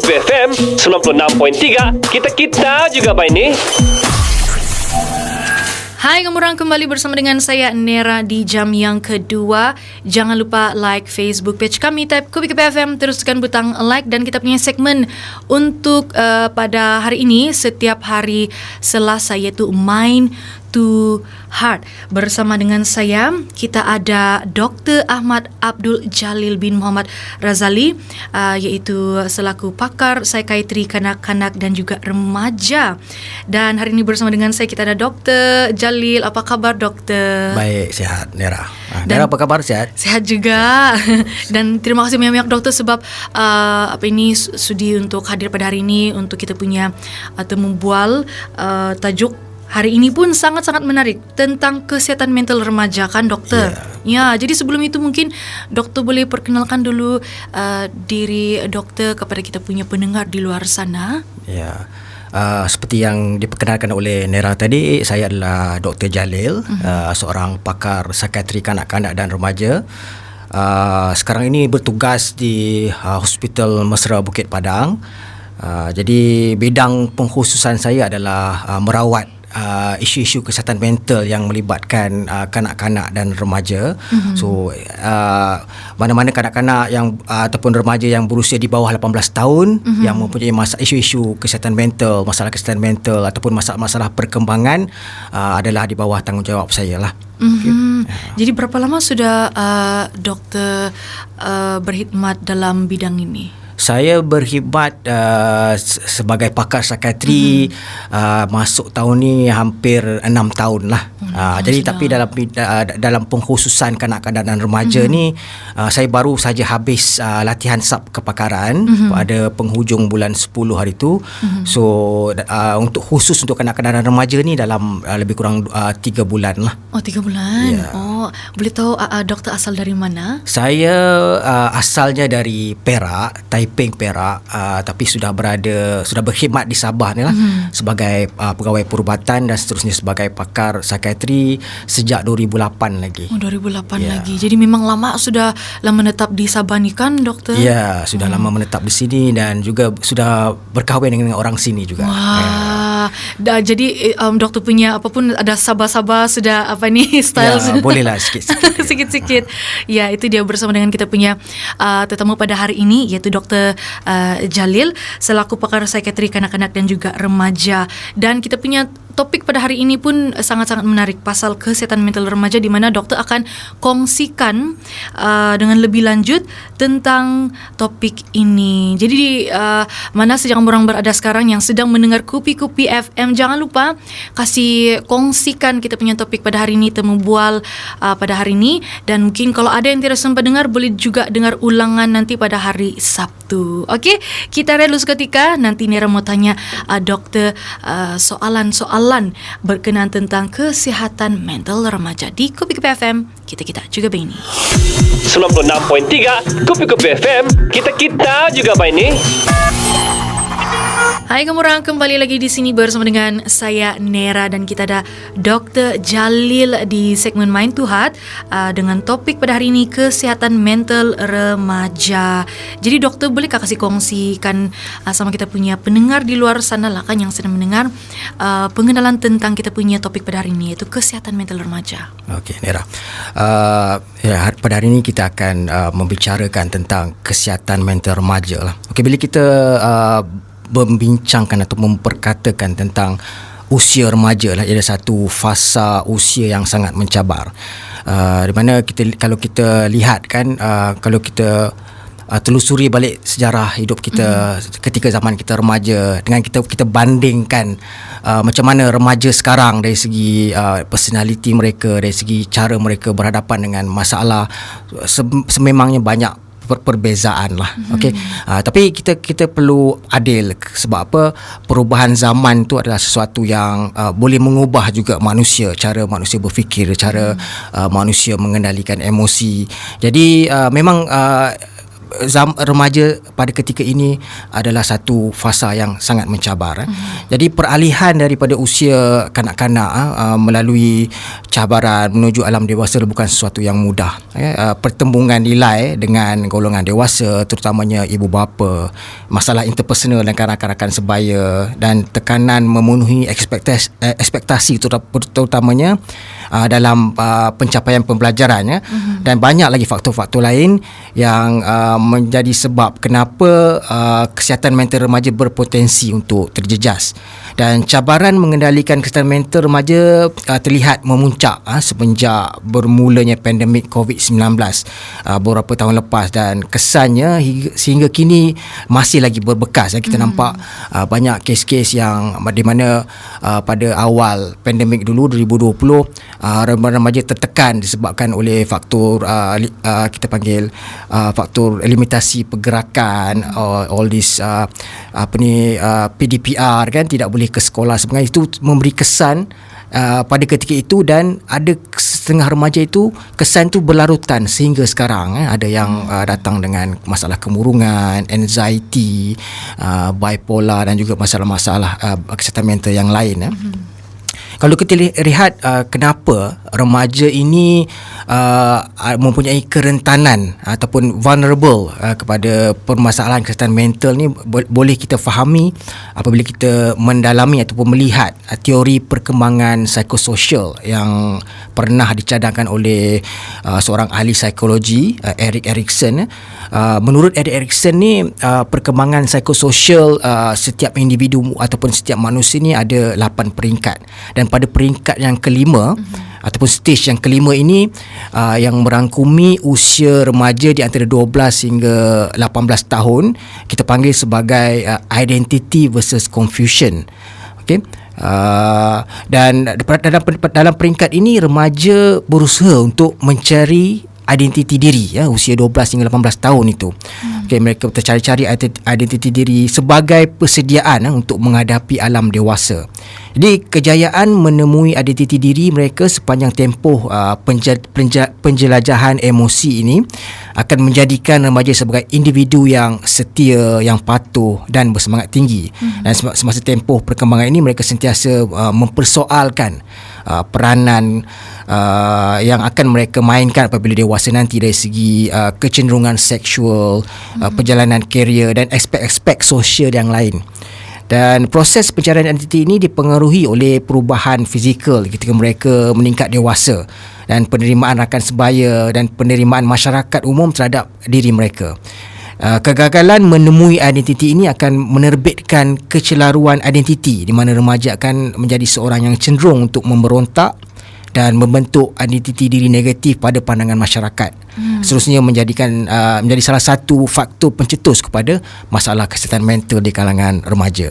Kopi FM 96.3, kita juga main ni. Hai, gemurang kembali bersama dengan saya Nera di jam yang kedua. Jangan lupa like Facebook page kami, type Kopi FM, teruskan butang like, dan kita punya segmen untuk pada hari ini setiap hari Selasa, iaitu Mind to Heart. Bersama dengan saya, kita ada Dr. Ahmad Abdul Jalil bin Muhammad Razali, iaitu selaku pakar psikiatri kanak-kanak dan juga remaja. Dan hari ini bersama dengan saya, kita ada Dr. Jalil. Apa khabar, Doktor? Baik, sihat, Nera. Nera, apa khabar? Sihat? Sihat juga. Dan terima kasih banyak-banyak, Doktor, sebab ini sudi untuk hadir pada hari ini untuk kita punya temu bual. Tajuk hari ini pun sangat-sangat menarik tentang kesihatan mental remaja, kan, Doktor? Ya, jadi sebelum itu mungkin Doktor boleh perkenalkan dulu diri Doktor kepada kita punya pendengar di luar sana. Ya. Seperti yang diperkenalkan oleh Nera tadi, saya adalah Dr. Jalil, seorang pakar psikiatri kanak-kanak dan remaja. Sekarang ini bertugas di Hospital Mesra Bukit Padang. Jadi bidang pengkhususan saya adalah merawat isu-isu kesihatan mental yang melibatkan kanak-kanak dan remaja. So mana-mana kanak-kanak yang ataupun remaja yang berusia di bawah 18 tahun yang mempunyai isu-isu kesihatan mental, masalah kesihatan mental ataupun masalah perkembangan adalah di bawah tanggungjawab saya lah. Jadi berapa lama sudah Doktor berkhidmat dalam bidang ini? Saya berkhidmat sebagai pakar psikiatri masuk tahun ni hampir 6 tahun lah. Jadi tapi dalam pengkhususan kanak-kanak dan remaja ni saya baru saja habis latihan sub kepakaran pada penghujung bulan 10 hari tu. So untuk khusus untuk kanak-kanak dan remaja ni dalam lebih kurang 3 bulan lah. Oh, 3 bulan. Yeah. Oh, boleh tahu Doktor asal dari mana? Saya asalnya dari Perak, Taiping, Perak, tapi sudah berkhidmat di Sabah ni lah sebagai pegawai perubatan dan seterusnya sebagai pakar psikiatri sejak 2008 lagi. Oh, 2008 lagi. Jadi memang lama menetap di Sabah ni, kan, Doktor? Ya, sudah lama menetap di sini dan juga sudah berkahwin dengan orang sini juga. Wah. Jadi Doktor punya apapun ada Sabah-Sabah sudah style. Ya, bolehlah sikit-sikit. Sikit-sikit. Ya, itu dia bersama dengan kita punya tetamu pada hari ini, iaitu Dr. Jalil selaku pakar psikiatri kanak-kanak dan juga remaja. Dan kita punya topik pada hari ini pun sangat-sangat menarik, pasal kesihatan mental remaja, di mana doktor akan kongsikan dengan lebih lanjut tentang topik ini. Jadi mana sedang orang berada sekarang yang sedang mendengar Kopi FM, jangan lupa kasih kongsikan kita punya topik pada hari ini, temu bual pada hari ini. Dan mungkin kalau ada yang tidak sempat dengar, boleh juga dengar ulangan nanti pada hari Sabtu. Okey, kita rehat dulu seketika. Nanti Nera mau tanya doktor soalan-soalan berkenaan tentang kesihatan mental remaja di Kopi FM. Kita juga main ni 96.3 Kopi FM, kita juga main ni. Hai gemurang, kembali lagi di sini bersama dengan saya Nera, dan kita ada Dr. Jalil di segmen Mind to Heart dengan topik pada hari ini kesihatan mental remaja. Jadi doktor, bolehkah kasih kongsikan sama kita punya pendengar di luar sana lah, kan, yang sedang mendengar, pengenalan tentang kita punya topik pada hari ini, iaitu kesihatan mental remaja. Okey, Nera. Pada hari ini kita akan membicarakan tentang kesihatan mental remaja lah. Okey, bila kita membincangkan atau memperkatakan tentang usia remaja lah, ia adalah satu fasa usia yang sangat mencabar, di mana kalau kita lihat, kan, kalau kita telusuri balik sejarah hidup kita ketika zaman kita remaja dengan kita bandingkan macam mana remaja sekarang dari segi personality mereka, dari segi cara mereka berhadapan dengan masalah, sememangnya banyak perbezaan lah. Okey. Tapi kita perlu adil, sebab apa? Perubahan zaman tu adalah sesuatu yang boleh mengubah juga manusia, cara manusia berfikir, cara manusia mengendalikan emosi. Jadi memang remaja pada ketika ini adalah satu fasa yang sangat mencabar. Jadi peralihan daripada usia kanak-kanak melalui cabaran menuju alam dewasa bukan sesuatu yang mudah. Pertembungan nilai dengan golongan dewasa, terutamanya ibu bapa, masalah interpersonal dan rakan-rakan sebaya, dan tekanan memenuhi ekspektasi terutamanya dalam pencapaian pembelajaran, dan banyak lagi faktor-faktor lain yang menjadi sebab kenapa kesihatan mental remaja berpotensi untuk terjejas. Dan cabaran mengendalikan kesihatan mental remaja terlihat memuncak semenjak bermulanya pandemik COVID-19 beberapa tahun lepas, dan kesannya sehingga kini masih lagi berbekas. Kita nampak banyak kes-kes yang di mana pada awal pandemik dulu 2020 remaja tertekan disebabkan oleh faktor kita panggil faktor limitasi pergerakan, all this PDPR kan, tidak boleh ke sekolah. Sebenarnya itu memberi kesan pada ketika itu, dan ada setengah remaja itu kesan itu berlarutan sehingga sekarang. Ada yang datang dengan masalah kemurungan, anxiety, bipolar, dan juga masalah-masalah kesihatan mental yang lain. Kalau kita lihat kenapa remaja ini mempunyai kerentanan ataupun vulnerable kepada permasalahan kesihatan mental ni, boleh kita fahami apabila kita mendalami ataupun melihat teori perkembangan psikososial yang pernah dicadangkan oleh seorang ahli psikologi, Erik Erikson. Menurut Erik Erikson ni, perkembangan psikososial setiap individu ataupun setiap manusia ni ada 8 peringkat, dan pada peringkat yang kelima ataupun stage yang kelima ini yang merangkumi usia remaja di antara 12 hingga 18 tahun, kita panggil sebagai identity versus confusion. Okey. Dan dalam peringkat ini remaja berusaha untuk mencari identiti diri, usia 12 hingga 18 tahun itu. Okay, mereka tercari-cari identiti diri sebagai persediaan untuk menghadapi alam dewasa. Jadi kejayaan menemui identiti diri mereka sepanjang tempoh penjelajahan emosi ini akan menjadikan remaja sebagai individu yang setia, yang patuh dan bersemangat tinggi. Dan semasa tempoh perkembangan ini mereka sentiasa mempersoalkan peranan yang akan mereka mainkan apabila dewasa nanti dari segi kecenderungan seksual, perjalanan karier dan aspek-aspek sosial yang lain. Dan proses pencarian identiti ini dipengaruhi oleh perubahan fizikal ketika mereka meningkat dewasa, dan penerimaan rakan sebaya dan penerimaan masyarakat umum terhadap diri mereka. Kegagalan menemui identiti ini akan menerbitkan kecelaruan identiti, di mana remaja akan menjadi seorang yang cenderung untuk memberontak dan membentuk identiti diri negatif pada pandangan masyarakat. Seterusnya menjadi salah satu faktor pencetus kepada masalah kesihatan mental di kalangan remaja.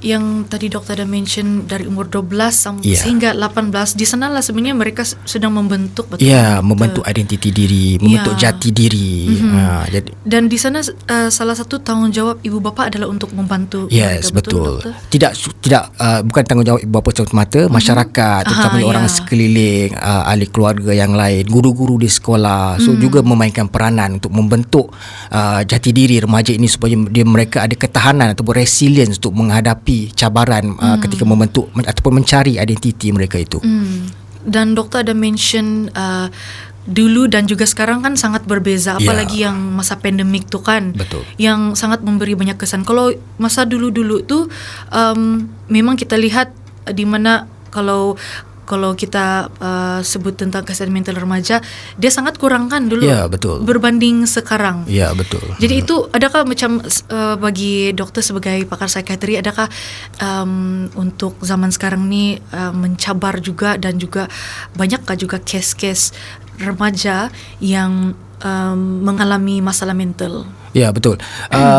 Yang tadi doktor dah mention dari umur 12 sehingga 18, di sanalah sebenarnya mereka sedang membentuk membentuk identiti diri, membentuk jati diri. Dan di sana salah satu tanggungjawab ibu bapa adalah untuk membantu mereka. Betul. Tidak bukan tanggungjawab ibu bapa semata, masyarakat, terutama orang sekeliling, ahli keluarga yang lain, guru-guru di sekolah, so juga memainkan peranan untuk membentuk jati diri remaja ini supaya mereka ada ketahanan ataupun resilience untuk menghadapi cabaran ketika membentuk ataupun mencari identiti mereka itu. Dan doktor ada mention dulu dan juga sekarang kan sangat berbeza, apalagi yang masa pandemik tu kan. Betul. Yang sangat memberi banyak kesan. Kalau masa dulu-dulu tu memang kita lihat di mana kalau kita sebut tentang kesehatan mental remaja, dia sangat kurang kan dulu. Ya, betul. Berbanding sekarang. Ya, betul. Jadi itu adakah macam bagi dokter sebagai pakar psikiatri, adakah untuk zaman sekarang ni mencabar juga, dan juga banyakkah juga kes-kes remaja yang mengalami masalah mental? Ya, betul.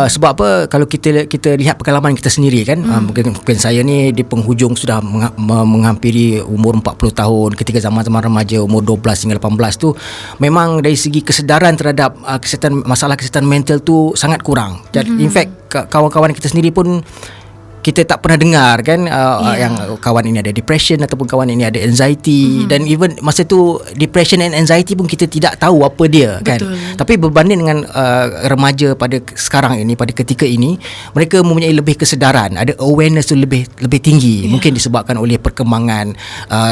Sebab apa, kalau kita lihat pengalaman kita sendiri kan, mungkin saya ni di penghujung sudah menghampiri umur 40 tahun. Ketika zaman-zaman remaja umur 12 hingga 18 tu, memang dari segi kesedaran terhadap masalah kesihatan mental tu sangat kurang. In fact, kawan-kawan kita sendiri pun kita tak pernah dengar kan yang kawan ini ada depression ataupun kawan ini ada anxiety, dan even masa tu depression and anxiety pun kita tidak tahu apa dia. Betul. Kan. Tapi berbanding dengan remaja pada sekarang ini, pada ketika ini, mereka mempunyai lebih kesedaran, ada awareness tu lebih tinggi. Mungkin disebabkan oleh perkembangan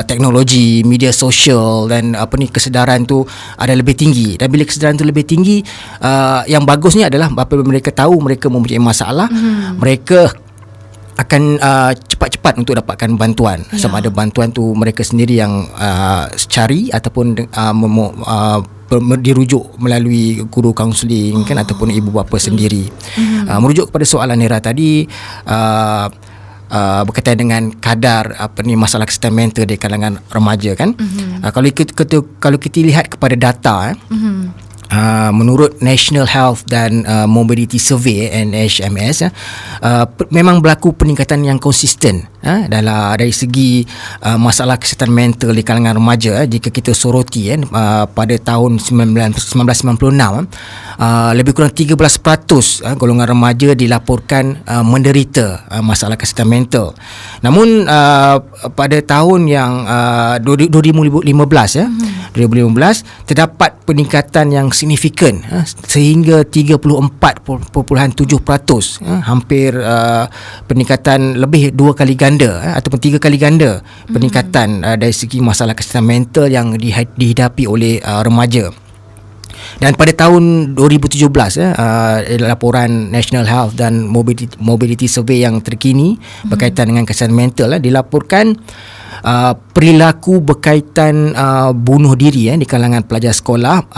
teknologi, media sosial, dan kesedaran tu ada lebih tinggi. Dan bila kesedaran tu lebih tinggi, yang bagusnya adalah apabila mereka tahu mereka mempunyai masalah, mereka akan cepat-cepat untuk dapatkan bantuan. Sama ada bantuan tu mereka sendiri yang cari ataupun dirujuk melalui guru kaunseling kan, ataupun ibu bapa sendiri. Merujuk kepada soalan Nera tadi, berkaitan dengan kadar masalah kesihatan mental di kalangan remaja kan. Kalau kita lihat kepada data menurut National Health dan Mobility Survey NHMS, memang berlaku peningkatan yang konsisten dari segi masalah kesihatan mental di kalangan remaja. Jika kita soroti pada tahun 1996, lebih kurang 13% golongan remaja dilaporkan menderita masalah kesihatan mental. Namun pada tahun yang 2015 terdapat peningkatan yang signifikan sehingga 34.7%, hampir peningkatan lebih 2 kali ganda ataupun 3 kali ganda peningkatan dari segi masalah kesihatan mental yang dihidapi oleh remaja. Dan pada tahun 2017 laporan National Health dan Mobility Survey yang terkini berkaitan dengan kesihatan mental dilaporkan perilaku berkaitan bunuh diri di kalangan pelajar sekolah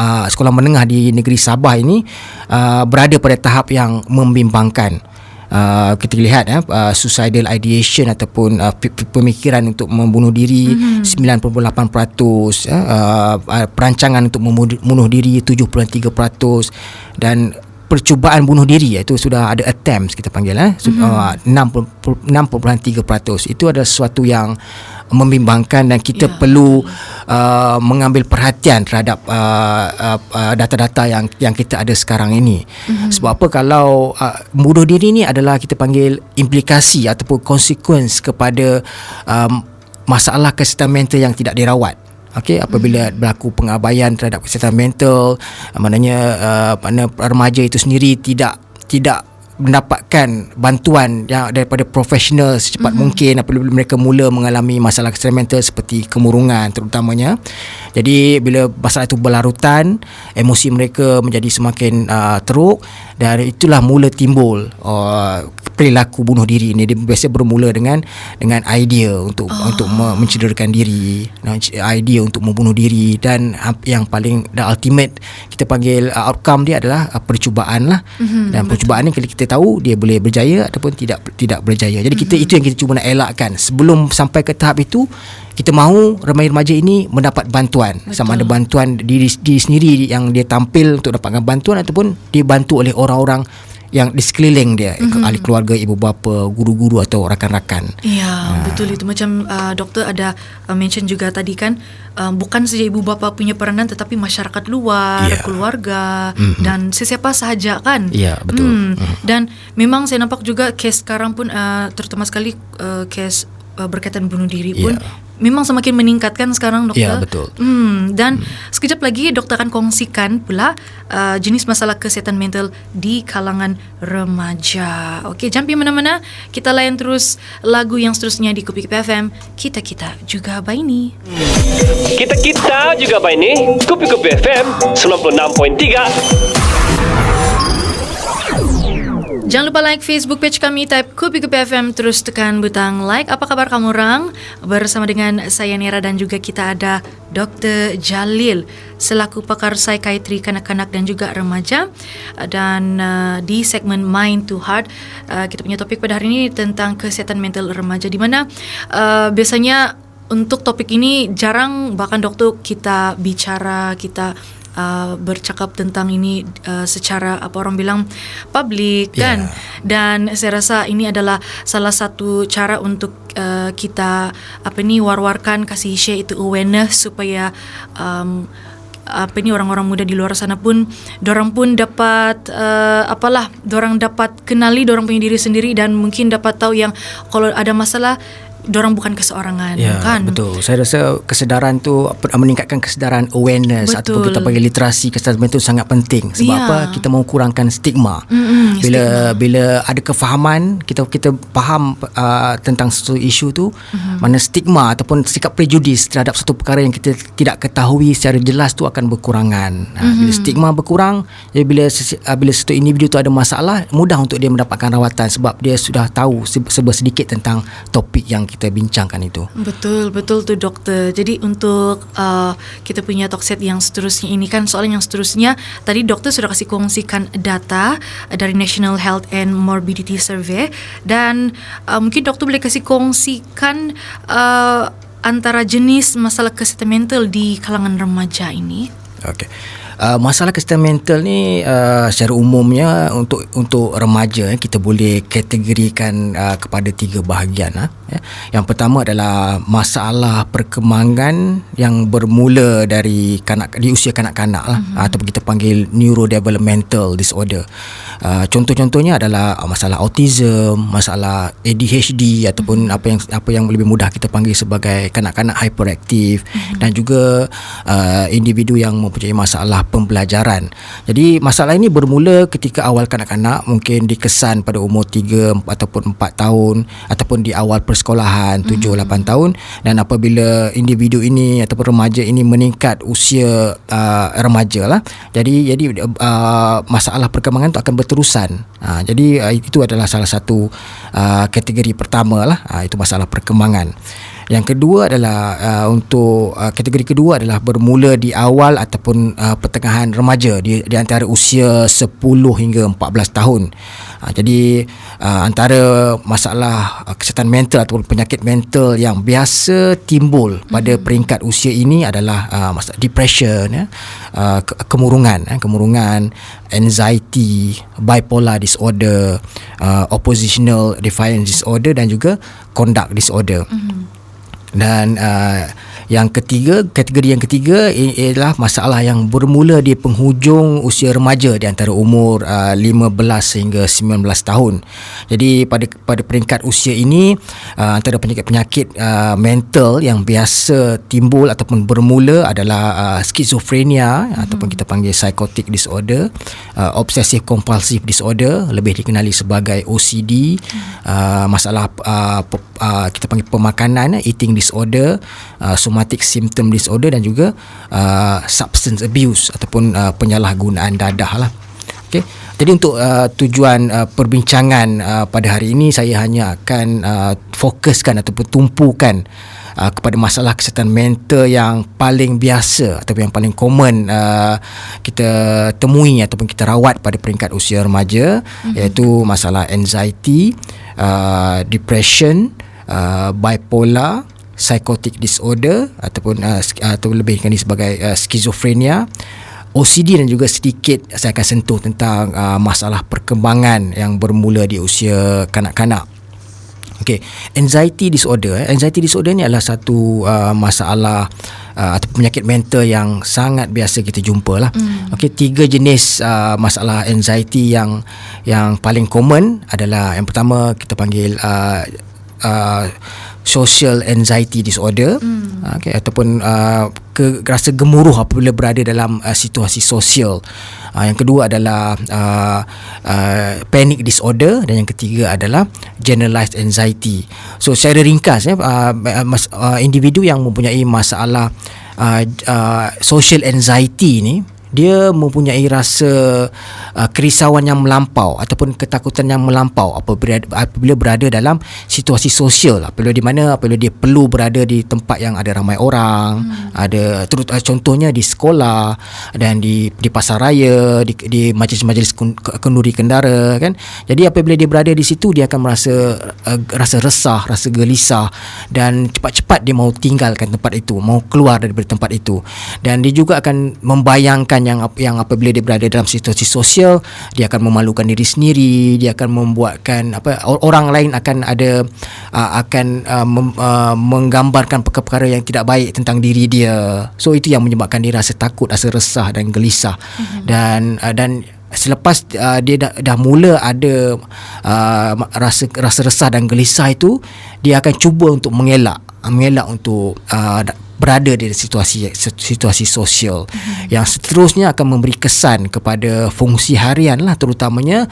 menengah di negeri Sabah ini berada pada tahap yang membimbangkan. Kita lihat suicidal ideation ataupun pemikiran untuk membunuh diri 9.8%, perancangan untuk membunuh diri 7.3%, dan percubaan bunuh diri itu sudah ada attempts kita panggil 6.3%. Itu adalah sesuatu yang membimbangkan dan kita perlu mengambil perhatian terhadap data-data yang kita ada sekarang ini. Sebab apa? Kalau bunuh diri ni adalah kita panggil implikasi ataupun konsekuens kepada masalah kesihatan mental yang tidak dirawat. Apabila berlaku pengabaian terhadap kesihatan mental, maknanya remaja itu sendiri tidak mendapatkan bantuan yang daripada profesional secepat mungkin apabila mereka mula mengalami masalah kesihatan mental seperti kemurungan terutamanya. Jadi bila masalah itu berlarutan, emosi mereka menjadi semakin teruk, dan itulah mula timbul perilaku bunuh diri ini. Dia biasa bermula dengan idea untuk mencederakan diri, idea untuk membunuh diri, dan yang paling ultimate kita panggil outcome dia adalah percubaan lah. Dan percubaan ni kita tahu dia boleh berjaya ataupun tidak berjaya. Jadi itu yang kita cuba nak elakkan. Sebelum sampai ke tahap itu, kita mahu remaja-remaja ini mendapat bantuan. Betul. Sama ada bantuan diri sendiri yang dia tampil untuk dapatkan bantuan, ataupun dibantu oleh orang-orang yang di sekeliling dia, ahli keluarga, ibu bapa, guru-guru atau rakan-rakan. Ya, betul itu. Macam doktor ada mention juga tadi kan, bukan saja ibu bapa punya peranan, tetapi masyarakat luar, keluarga, dan sesiapa sahaja kan. Ya, betul. Dan memang saya nampak juga kes sekarang pun terutama sekali kes berkaitan bunuh diri pun memang semakin meningkatkan sekarang, dokter. Ya, betul. Dan sekejap lagi dokter akan kongsikan pula jenis masalah kesihatan mental di kalangan remaja. Okey, jangan pergi mana-mana. Kita layan terus lagu yang seterusnya di Kopi FM. Kita juga Baini. Kita juga Baini. Kopi FM 96.3. Jangan lupa like Facebook page kami, type Kopi FM, terus tekan butang like. Apa kabar kamu orang? Bersama dengan saya Nera dan juga kita ada Dr. Jalil selaku pakar psikiatri kanak-kanak dan juga remaja. Dan di segmen Mind to Heart, kita punya topik pada hari ini tentang kesihatan mental remaja, di mana biasanya untuk topik ini jarang bahkan dokter kita bicara, kita bercakap tentang ini secara apa orang bilang publik kan. Dan saya rasa ini adalah salah satu cara untuk kita war-warkan, kasih share itu awareness supaya orang-orang muda di luar sana pun dorang pun dapat dorang dapat kenali dorang punya diri sendiri dan mungkin dapat tahu yang kalau ada masalah dorang bukan keseorangan, Ya, kan? betul. Saya rasa kesedaran tu meningkatkan kesedaran awareness Betul. ataupun kita panggil literasi kesedaran itu sangat penting. Sebab Ya. apa? Kita mahu kurangkan stigma. Bila ada kefahaman, kita faham tentang satu isu tu, mana stigma ataupun sikap prejudis terhadap satu perkara yang kita tidak ketahui secara jelas tu akan berkurangan. Bila stigma berkurang, jadi bila satu individu tu ada masalah, mudah untuk dia mendapatkan rawatan sebab dia sudah tahu sedikit tentang topik yang kita bincangkan itu. Betul tu doktor. Jadi untuk kita punya talkset yang seterusnya ini kan, soalan yang seterusnya tadi doktor sudah kasih kongsikan data dari National Health and Morbidity Survey dan mungkin doktor boleh kasih kongsikan antara jenis masalah kesihatan mental di kalangan remaja ini. Okey. Masalah kesihatan mental ni secara umumnya untuk remaja kita boleh kategorikan kepada 3 bahagian. Yang pertama adalah masalah perkembangan yang bermula di usia kanak-kanak ataupun kita panggil neurodevelopmental disorder. Contoh-contohnya adalah masalah autism, masalah ADHD ataupun apa yang lebih mudah kita panggil sebagai kanak-kanak hyperaktif dan juga individu yang mempunyai masalah pembelajaran. Jadi masalah ini bermula ketika awal kanak-kanak, mungkin dikesan pada umur 3 ataupun 4 tahun ataupun di awal persekolahan 7-8 tahun, dan apabila individu ini ataupun remaja ini meningkat usia remaja lah, jadi masalah perkembangan itu akan berterusan. Jadi itu adalah salah satu kategori pertama lah, itu masalah perkembangan. Yang kedua adalah untuk kategori kedua adalah bermula di awal ataupun pertengahan remaja di antara usia 10 hingga 14 tahun. Jadi antara masalah kesihatan mental ataupun penyakit mental yang biasa timbul pada peringkat usia ini adalah masalah depression, kemurungan, anxiety, bipolar disorder, oppositional defiance disorder dan juga conduct disorder. Dan kategori yang ketiga ialah masalah yang bermula di penghujung usia remaja di antara umur 15 hingga 19 tahun. Jadi pada peringkat usia ini antara penyakit-penyakit mental yang biasa timbul ataupun bermula adalah skizofrenia ataupun kita panggil psychotic disorder, obsessive compulsive disorder lebih dikenali sebagai OCD, masalah kita panggil pemakanan, eating disorder, somatic symptom disorder dan juga substance abuse ataupun penyalahgunaan dadah lah. Okay. Jadi untuk tujuan perbincangan pada hari ini, saya hanya akan fokuskan ataupun tumpukan kepada masalah kesihatan mental yang paling biasa ataupun yang paling common kita temui ataupun kita rawat pada peringkat usia remaja, iaitu masalah anxiety, depression, bipolar, psychotic disorder ataupun atau lebih dikenali sebagai skizofrenia, OCD dan juga sedikit saya akan sentuh tentang masalah perkembangan yang bermula di usia kanak-kanak. Okey, anxiety disorder ni adalah satu masalah atau penyakit mental yang sangat biasa kita jumpa lah. Okey, 3 jenis masalah anxiety yang paling common adalah yang pertama kita panggil social anxiety disorder, okay, ataupun rasa gemuruh apabila berada dalam situasi sosial. Yang kedua adalah panic disorder dan yang ketiga adalah generalized anxiety. So secara ringkas individu yang mempunyai masalah social anxiety ni, dia mempunyai rasa kerisauan yang melampau ataupun ketakutan yang melampau apabila berada dalam situasi sosial, apabila dia perlu berada di tempat yang ada ramai orang, ada contohnya di sekolah dan di pasar raya, di majlis-majlis kenduri kendara kan. Jadi apabila dia berada di situ, dia akan rasa resah, rasa gelisah dan cepat-cepat dia mahu tinggalkan tempat itu, mahu keluar daripada tempat itu, dan dia juga akan membayangkan dan yang apabila dia berada dalam situasi sosial, dia akan memalukan diri sendiri, dia akan membuatkan orang lain akan ada menggambarkan perkara-perkara yang tidak baik tentang diri dia. So itu yang menyebabkan dia rasa takut, rasa resah dan gelisah. Dan selepas dia dah mula ada rasa resah dan gelisah itu, dia akan cuba untuk mengelak untuk berada di situasi sosial yang seterusnya akan memberi kesan kepada fungsi harian lah, terutamanya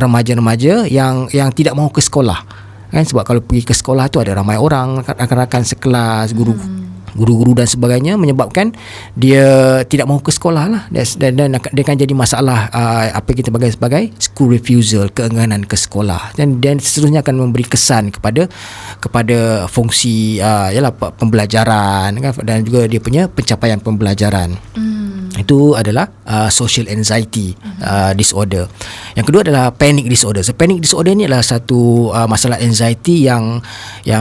remaja-remaja yang tidak mahu ke sekolah kan, sebab kalau pergi ke sekolah tu ada ramai orang, rakan-rakan sekelas, guru-guru dan sebagainya, menyebabkan dia tidak mahu ke sekolah lah, dan dia akan jadi masalah apa kita panggil sebagai school refusal, keengganan ke sekolah, dan seterusnya akan memberi kesan kepada fungsi pembelajaran kan, dan juga dia punya pencapaian pembelajaran. Itu adalah social anxiety disorder. Yang kedua adalah panic disorder. So panic disorder ni adalah satu masalah anxiety yang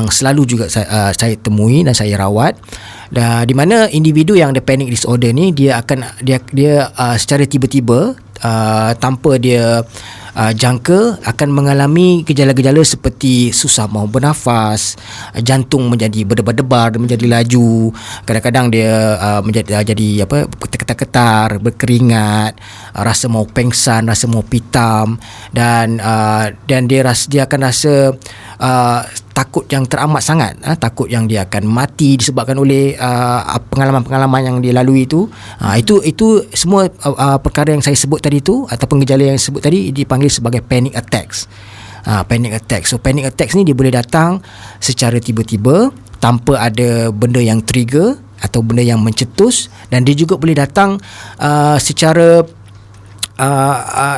selalu juga saya temui dan saya rawat. Di mana individu yang ada panic disorder ni, dia secara tiba-tiba tanpa dia jangka akan mengalami gejala-gejala seperti susah mahu bernafas, jantung menjadi berdebar-debar, menjadi laju, kadang-kadang dia jadi bergetar-getar, berkeringat, rasa mahu pengsan, rasa mahu pitam, dan dia akan rasa takut yang teramat sangat, takut yang dia akan mati disebabkan oleh pengalaman-pengalaman yang dia lalui itu. Itu semua perkara yang saya sebut tadi tu, ataupun gejala yang saya sebut tadi, dipanggil sebagai panic attacks. Panic attack. So panic attacks ni dia boleh datang secara tiba-tiba tanpa ada benda yang trigger atau benda yang mencetus, dan dia juga boleh datang secara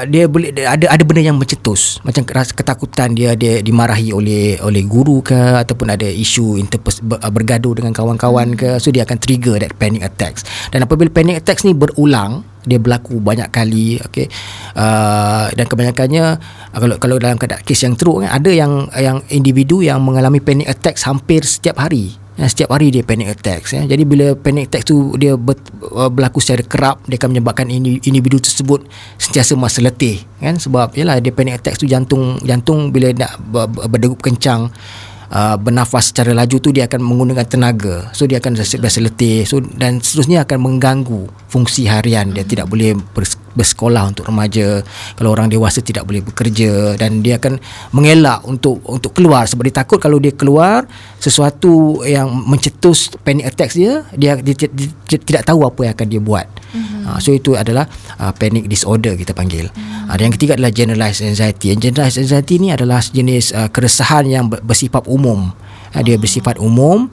dia boleh ada benda yang mencetus, macam ketakutan dia dimarahi oleh guru ke, ataupun ada isu bergaduh dengan kawan-kawan ke, so dia akan trigger that panic attacks. Dan apabila panic attacks ni berulang, dia berlaku banyak kali, okey, dan kebanyakannya kalau dalam keadaan kes yang teruk kan, ada yang individu yang mengalami panic attacks hampir setiap hari. Setiap hari dia panic attacks. Jadi bila panic attacks tu dia berlaku secara kerap, dia akan menyebabkan individu tersebut sentiasa merasa letih kan, sebab yalah dia panic attacks tu, jantung bila nak berdegup kencang, bernafas secara laju tu, dia akan menggunakan tenaga, so dia akan rasa letih, so dan seterusnya akan mengganggu fungsi harian. Dia tidak boleh bersekolah untuk remaja, kalau orang dewasa tidak boleh bekerja, dan dia akan mengelak untuk keluar, sebab dia takut kalau dia keluar sesuatu yang mencetus panic attacks dia tidak tahu apa yang akan dia buat. So itu adalah panic disorder kita panggil. Yang ketiga adalah generalized anxiety. Generalized anxiety ni adalah jenis keresahan yang bersifat umum. Dia bersifat umum.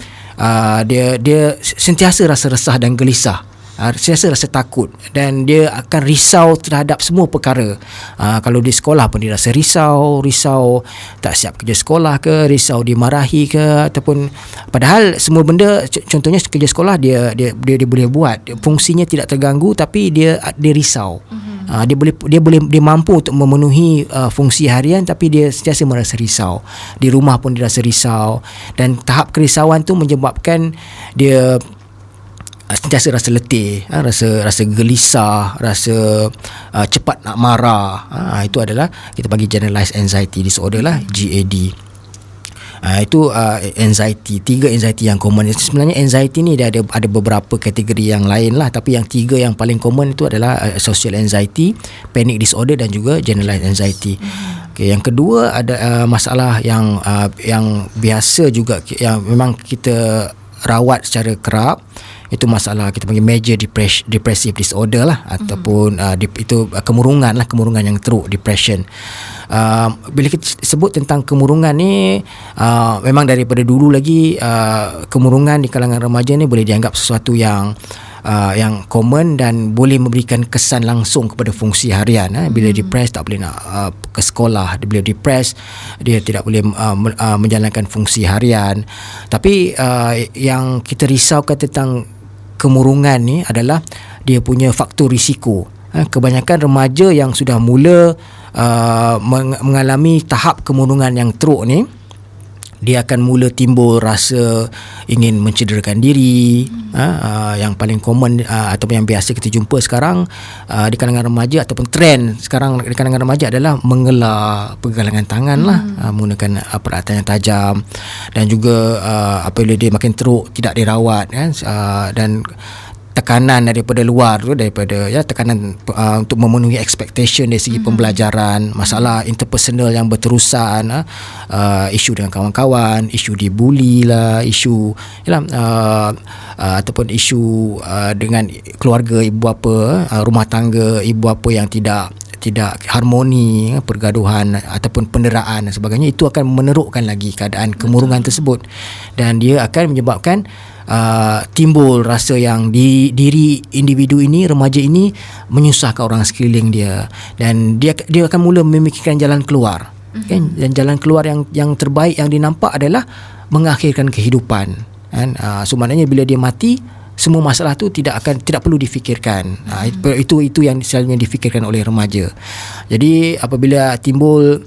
Dia sentiasa rasa resah dan gelisah, sentiasa rasa takut, dan dia akan risau terhadap semua perkara. Kalau di sekolah pun dia rasa risau tak siap kerja sekolah ke, risau dimarahi ke, ataupun padahal semua benda, contohnya kerja sekolah dia boleh buat, fungsinya tidak terganggu, tapi dia risau. Dia mampu untuk memenuhi fungsi harian, tapi dia sentiasa merasa risau. Di rumah pun dia rasa risau, dan tahap kerisauan tu menyebabkan dia sentiasa rasa letih, rasa gelisah, rasa cepat nak marah. Itu adalah kita bagi generalized anxiety disorder lah, GAD. Itu anxiety, 3 anxiety yang common. Sebenarnya anxiety ni dia ada beberapa kategori yang lain lah, tapi yang 3 yang paling common itu adalah social anxiety, panic disorder, dan juga generalized anxiety. Okay, yang kedua ada masalah yang biasa juga, yang memang kita rawat secara kerap, itu masalah kita panggil major depressive disorder lah, ataupun itu kemurungan yang teruk, depression. Bila kita sebut tentang kemurungan ni, memang daripada dulu lagi kemurungan di kalangan remaja ni boleh dianggap sesuatu yang common dan boleh memberikan kesan langsung kepada fungsi harian. Bila depressed tak boleh nak ke sekolah, bila depressed dia tidak boleh menjalankan fungsi harian. Tapi yang kita risaukan tentang kemurungan ni adalah dia punya faktor risiko. Kebanyakan remaja yang sudah mula mengalami tahap kemurungan yang teruk ni, dia akan mula timbul rasa ingin mencederakan diri. Yang paling common ataupun yang biasa kita jumpa sekarang di kalangan remaja, ataupun trend sekarang di kalangan remaja adalah mengelak, pergelangan tangan lah, menggunakan peralatan yang tajam, dan juga apabila dia makin teruk, tidak dirawat kan, dan tekanan daripada luar tu, daripada tekanan untuk memenuhi expectation dari segi pembelajaran, masalah interpersonal yang berterusan, isu dengan kawan-kawan, isu dibuli lah, isu ataupun isu dengan keluarga ibu bapa, rumah tangga ibu bapa yang tidak harmoni, pergaduhan ataupun penderaan dan sebagainya, itu akan menerukkan lagi keadaan kemurungan tersebut, dan dia akan menyebabkan timbul rasa yang diri individu ini, remaja ini, menyusahkan orang sekeliling dia, dan dia akan mula memikirkan jalan keluar, kan? Dan jalan keluar yang terbaik yang dinampak adalah mengakhirkan kehidupan, kan? So maknanya bila dia mati, semua masalah tu tidak perlu difikirkan. Itu yang selalunya difikirkan oleh remaja. Jadi apabila timbul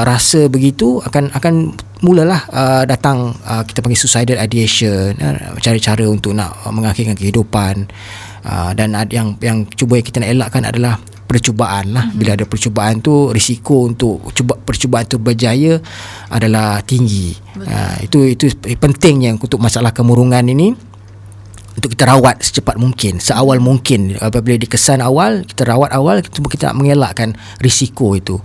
rasa begitu, akan mulalah datang kita panggil suicidal ideation, cari cara untuk nak mengakhirkan kehidupan, dan yang cuba yang kita nak elakkan adalah percubaan lah. Bila ada percubaan tu, risiko untuk percubaan tu berjaya adalah tinggi. Itu pentingnya untuk masalah kemurungan ini, untuk kita rawat secepat mungkin, seawal mungkin. Apabila dikesan awal, kita rawat awal, kita nak mengelakkan risiko itu.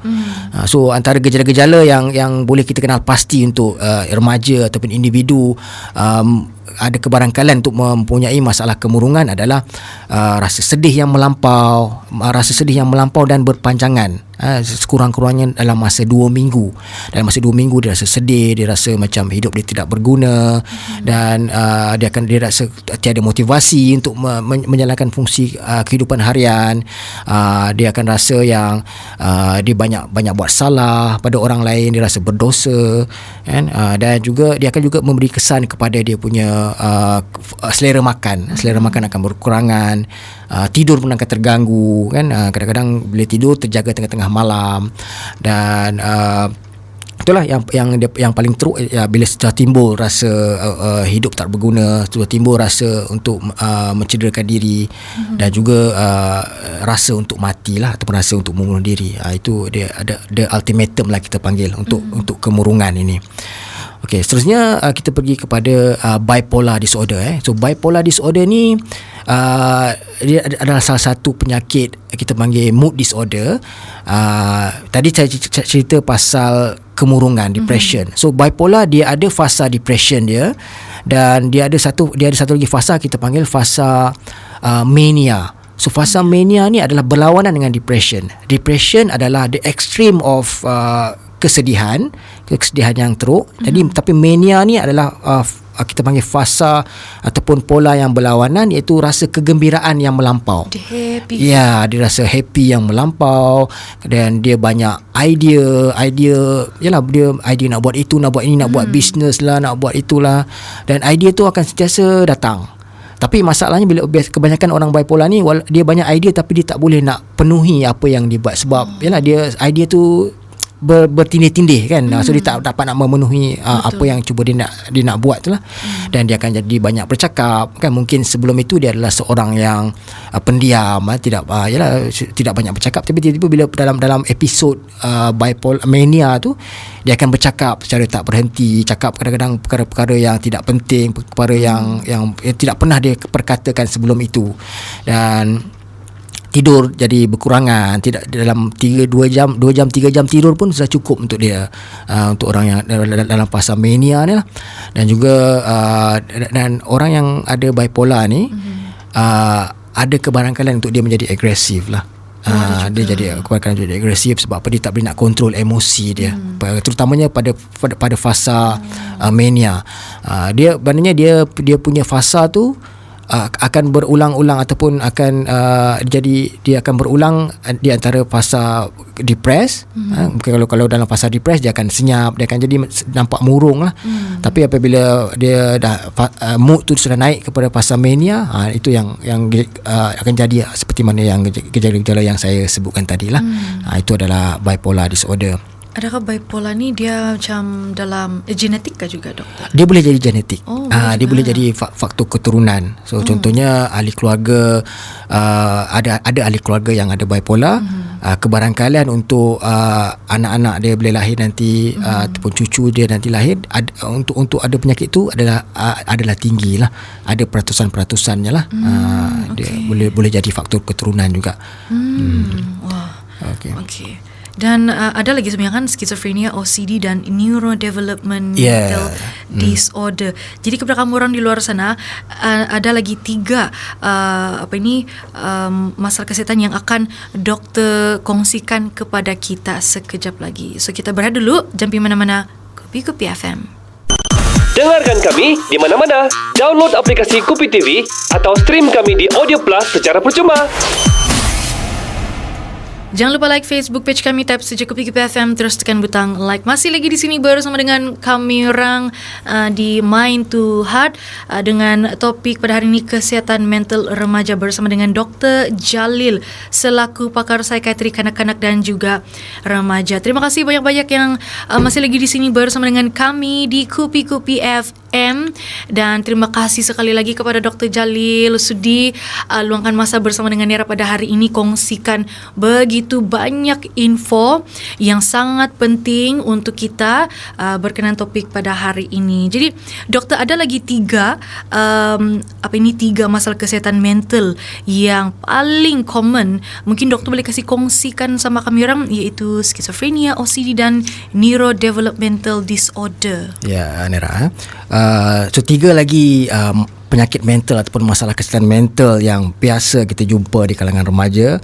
So antara gejala-gejala yang boleh kita kenal pasti untuk remaja ataupun individu ada kebarangkalan untuk mempunyai masalah kemurungan adalah rasa sedih yang melampau, dan berpanjangan. Sekurang-kurangnya dalam masa 2 minggu. Dalam masa 2 minggu dia rasa sedih, dia rasa macam hidup dia tidak berguna, dan dia rasa tiada motivasi untuk menjalankan fungsi kehidupan harian. Dia akan rasa yang dia banyak buat salah pada orang lain, dia rasa berdosa, kan? Dan juga dia akan juga memberi kesan kepada dia punya selera makan akan berkurangan, tidur pun akan terganggu, kan? Kadang-kadang bila tidur terjaga tengah-tengah malam, dan itulah yang paling teruk bila sudah timbul rasa hidup tak berguna, sudah timbul rasa untuk mencederakan diri, dan juga rasa untuk matilah ataupun rasa untuk membunuh diri. Itu dia ada ultimatum lah kita panggil untuk kemurungan ini. Okey, seterusnya kita pergi kepada bipolar disorder. So bipolar disorder ni dia adalah salah satu penyakit kita panggil mood disorder. Tadi saya cerita pasal kemurungan, depression. So bipolar dia ada fasa depression dia, dan dia ada satu lagi fasa kita panggil fasa mania. So fasa mania ni adalah berlawanan dengan depression. Depression adalah the extreme of kesedihan yang teruk. Jadi tapi mania ni adalah kita panggil fasa ataupun pola yang berlawanan, iaitu rasa kegembiraan yang melampau. Dia happy. Ya, dia rasa happy yang melampau, dan dia banyak idea, dia idea nak buat itu, nak buat ini, nak buat bisnes lah, nak buat itulah, dan idea tu akan sentiasa datang. Tapi masalahnya bila kebanyakan orang bipolar ni, dia banyak idea tapi dia tak boleh nak penuhi apa yang dia buat, sebab dia idea tu bertindih-tindih, kan? So dia tak dapat nak memenuhi apa yang cuba dia nak buat tu lah. Dan dia akan jadi banyak bercakap, kan? Mungkin sebelum itu dia adalah seorang yang pendiam, tidak banyak bercakap, tapi tiba-tiba bila dalam episod bipolar mania tu, dia akan bercakap secara tak berhenti, cakap kadang-kadang perkara-perkara yang tidak penting, perkara yang tidak pernah dia perkatakan sebelum itu, dan tidur jadi berkurangan. Tidak dalam 2 jam 3 jam tidur pun sudah cukup untuk dia, untuk orang yang dalam fasa mania ni lah. Dan juga dan orang yang ada bipolar ni ada kebarangkalan untuk dia menjadi agresif lah. Dia jadi kebarangkalan jadi agresif sebab apa? Dia tak boleh nak kontrol emosi dia, terutamanya pada fasa mania. Dia maknanya dia punya fasa tu akan berulang-ulang, ataupun akan dia akan berulang di antara fasa depres. Kalau dalam fasa depres dia akan senyap, dia akan jadi nampak murung lah. Tapi apabila dia dah mood tu sudah naik kepada fasa mania, itu yang akan jadi seperti mana yang gejala-gejala yang saya sebutkan tadi lah. Itu adalah bipolar disorder. Adakah bipolar ni dia macam dalam genetik kah juga, doktor? Dia boleh jadi genetik. Dia boleh jadi faktor keturunan. So contohnya ahli keluarga, ada ahli keluarga yang ada bipolar. Kebarangkalian untuk anak-anak dia boleh lahir nanti, ataupun cucu dia nanti lahir, untuk ada penyakit tu adalah tinggi lah. Ada peratusan-peratusannya lah. Dia boleh jadi faktor keturunan juga. Wah. Okay. Dan ada lagi sebenarnya kan skizofrenia, OCD dan neurodevelopmental disorder. Jadi kepada kamu orang di luar sana, ada lagi 3 masalah kesihatan yang akan doktor kongsikan kepada kita sekejap lagi. So kita berehat dulu, jangan pergi mana-mana. Kupi FM. Dengarkan kami di mana-mana. Download aplikasi Kupi TV atau stream kami di Audio Plus secara percuma. Jangan lupa like Facebook page kami, type saja Kupi FM, terus tekan butang like. Masih lagi di sini bersama dengan kami orang di Mind to Heart dengan topik pada hari ini kesihatan mental remaja bersama dengan Dr. Jalil selaku pakar psikiatri kanak-kanak dan juga remaja. Terima kasih banyak-banyak yang masih lagi di sini bersama dengan kami di Kupi FM, dan terima kasih sekali lagi kepada Dr. Jalil sudi luangkan masa bersama dengan Nera pada hari ini, kongsikan begitu banyak info yang sangat penting untuk kita berkenaan topik pada hari ini. Jadi doktor, ada lagi 3 masalah kesihatan mental yang paling common. Mungkin doktor boleh kasih kongsikan sama kami orang, iaitu skizofrenia, OCD dan neurodevelopmental disorder. Ya, Nera. So 3 lagi penyakit mental ataupun masalah kesihatan mental yang biasa kita jumpa di kalangan remaja.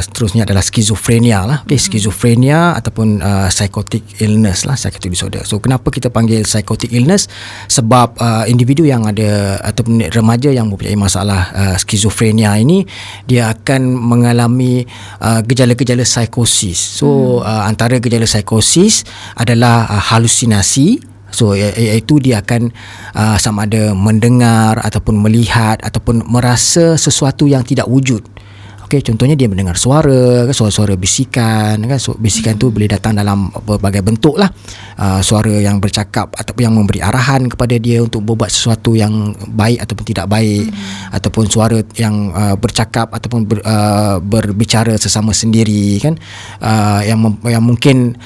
Seterusnya adalah skizofrenia lah. Skizofrenia ataupun psychotic illness lah, psychotic disorder. So kenapa kita panggil psychotic illness? Sebab individu yang ada ataupun remaja yang mempunyai masalah skizofrenia ini, dia akan mengalami gejala-gejala psikosis. So antara gejala psikosis adalah halusinasi. So iaitu dia akan sama ada mendengar ataupun melihat ataupun merasa sesuatu yang tidak wujud. Okey, contohnya dia mendengar suara, suara-suara bisikan kan. So, bisikan tu boleh datang dalam berbagai bentuk lah. Suara yang bercakap ataupun yang memberi arahan kepada dia untuk berbuat sesuatu yang baik ataupun tidak baik, ataupun suara yang bercakap ataupun berbicara sesama sendiri kan. Yang mungkin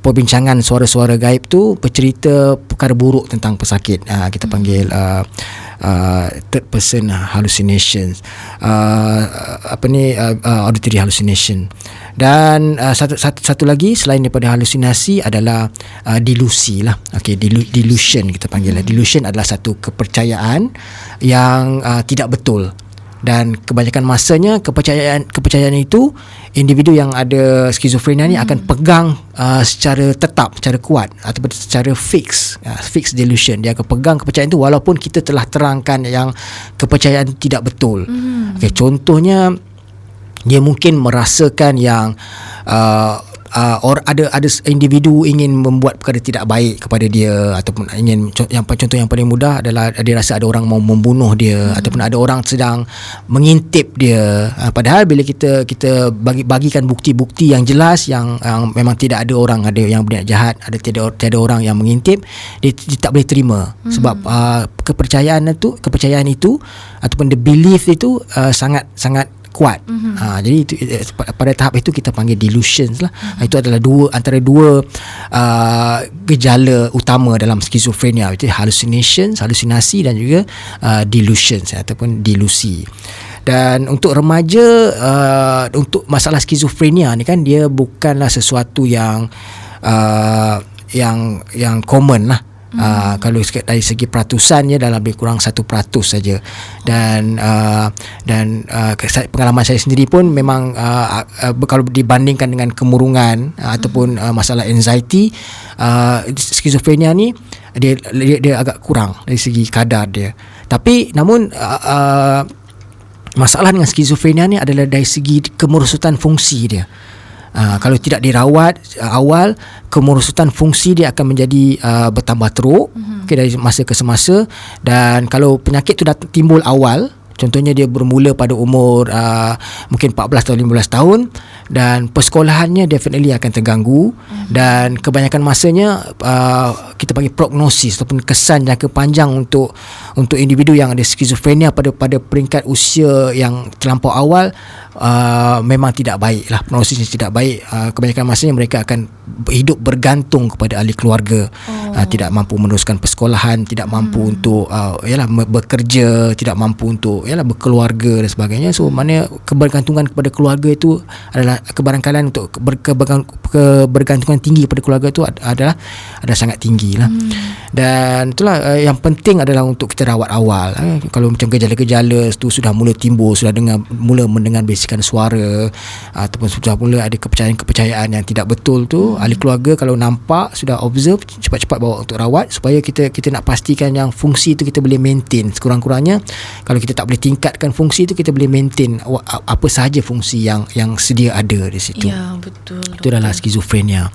perbincangan suara-suara gaib tu bercerita perkara buruk tentang pesakit. Kita panggil third person hallucinations, auditory hallucination. Dan satu lagi selain daripada halusinasi adalah delusi lah. Delusion kita panggil. Delusion adalah satu kepercayaan yang tidak betul. Dan kebanyakan masanya kepercayaan itu individu yang ada skizofrenia ni akan pegang secara tetap, secara kuat ataupun secara fix delusion. Dia akan pegang kepercayaan itu walaupun kita telah terangkan yang kepercayaan tidak betul. Contohnya dia mungkin merasakan yang ada individu ingin membuat perkara tidak baik kepada dia, ataupun contoh yang paling mudah adalah dia rasa ada orang mau membunuh dia, ataupun ada orang sedang mengintip dia. Padahal bila kita bagikan bukti-bukti yang jelas yang memang tidak ada orang ada yang berniat jahat, tiada orang yang mengintip, dia tak boleh terima. Sebab kepercayaan itu ataupun the belief itu sangat kuat. Jadi itu, pada tahap itu kita panggil delusions lah. Itu adalah antara dua gejala utama dalam skizofrenia, itu halusinasi dan juga delusions ataupun delusi. Dan untuk remaja, untuk masalah skizofrenia ni kan, dia bukanlah sesuatu yang common lah. Kalau dari segi peratusannya dalam lebih kurang 1% saja. Dan pengalaman saya sendiri pun memang kalau dibandingkan dengan kemurungan ataupun masalah anxiety, skizofrenia ni dia agak kurang dari segi kadar dia. Tapi namun masalah dengan skizofrenia ni adalah dari segi kemerosotan fungsi dia. Kalau tidak dirawat awal, kemerosotan fungsi dia akan menjadi bertambah teruk dari masa ke semasa. Dan kalau penyakit tu dah timbul awal, Contohnya dia bermula pada umur mungkin 14 atau 15 tahun, dan persekolahannya definitely akan terganggu, dan kebanyakan masanya kita panggil prognosis ataupun kesan jangka panjang untuk individu yang ada skizofrenia pada peringkat usia yang terlampau awal memang tidak baik lah, prognosisnya tidak baik. Kebanyakan masanya mereka akan hidup bergantung kepada ahli keluarga, tidak mampu meneruskan persekolahan, tidak mampu untuk bekerja, tidak mampu untuk berkeluarga dan sebagainya. So mana kebergantungan kepada keluarga itu adalah kebarangkalan untuk kebergantungan tinggi kepada keluarga itu adalah sangat tinggi lah. Dan itulah yang penting adalah untuk kita rawat awal. Kalau macam gejala-gejala itu sudah mula timbul, sudah mula mendengar bisikan suara, ataupun sudah mula ada kepercayaan yang tidak betul tu, ahli keluarga kalau nampak, sudah observe, cepat-cepat bawa untuk rawat, supaya kita nak pastikan yang fungsi tu kita boleh maintain. Sekurang-kurangnya kalau kita tak boleh tingkatkan fungsi tu, kita boleh maintain apa sahaja fungsi yang sedia ada di situ. Ya, betul. Itu adalah skizofrenia.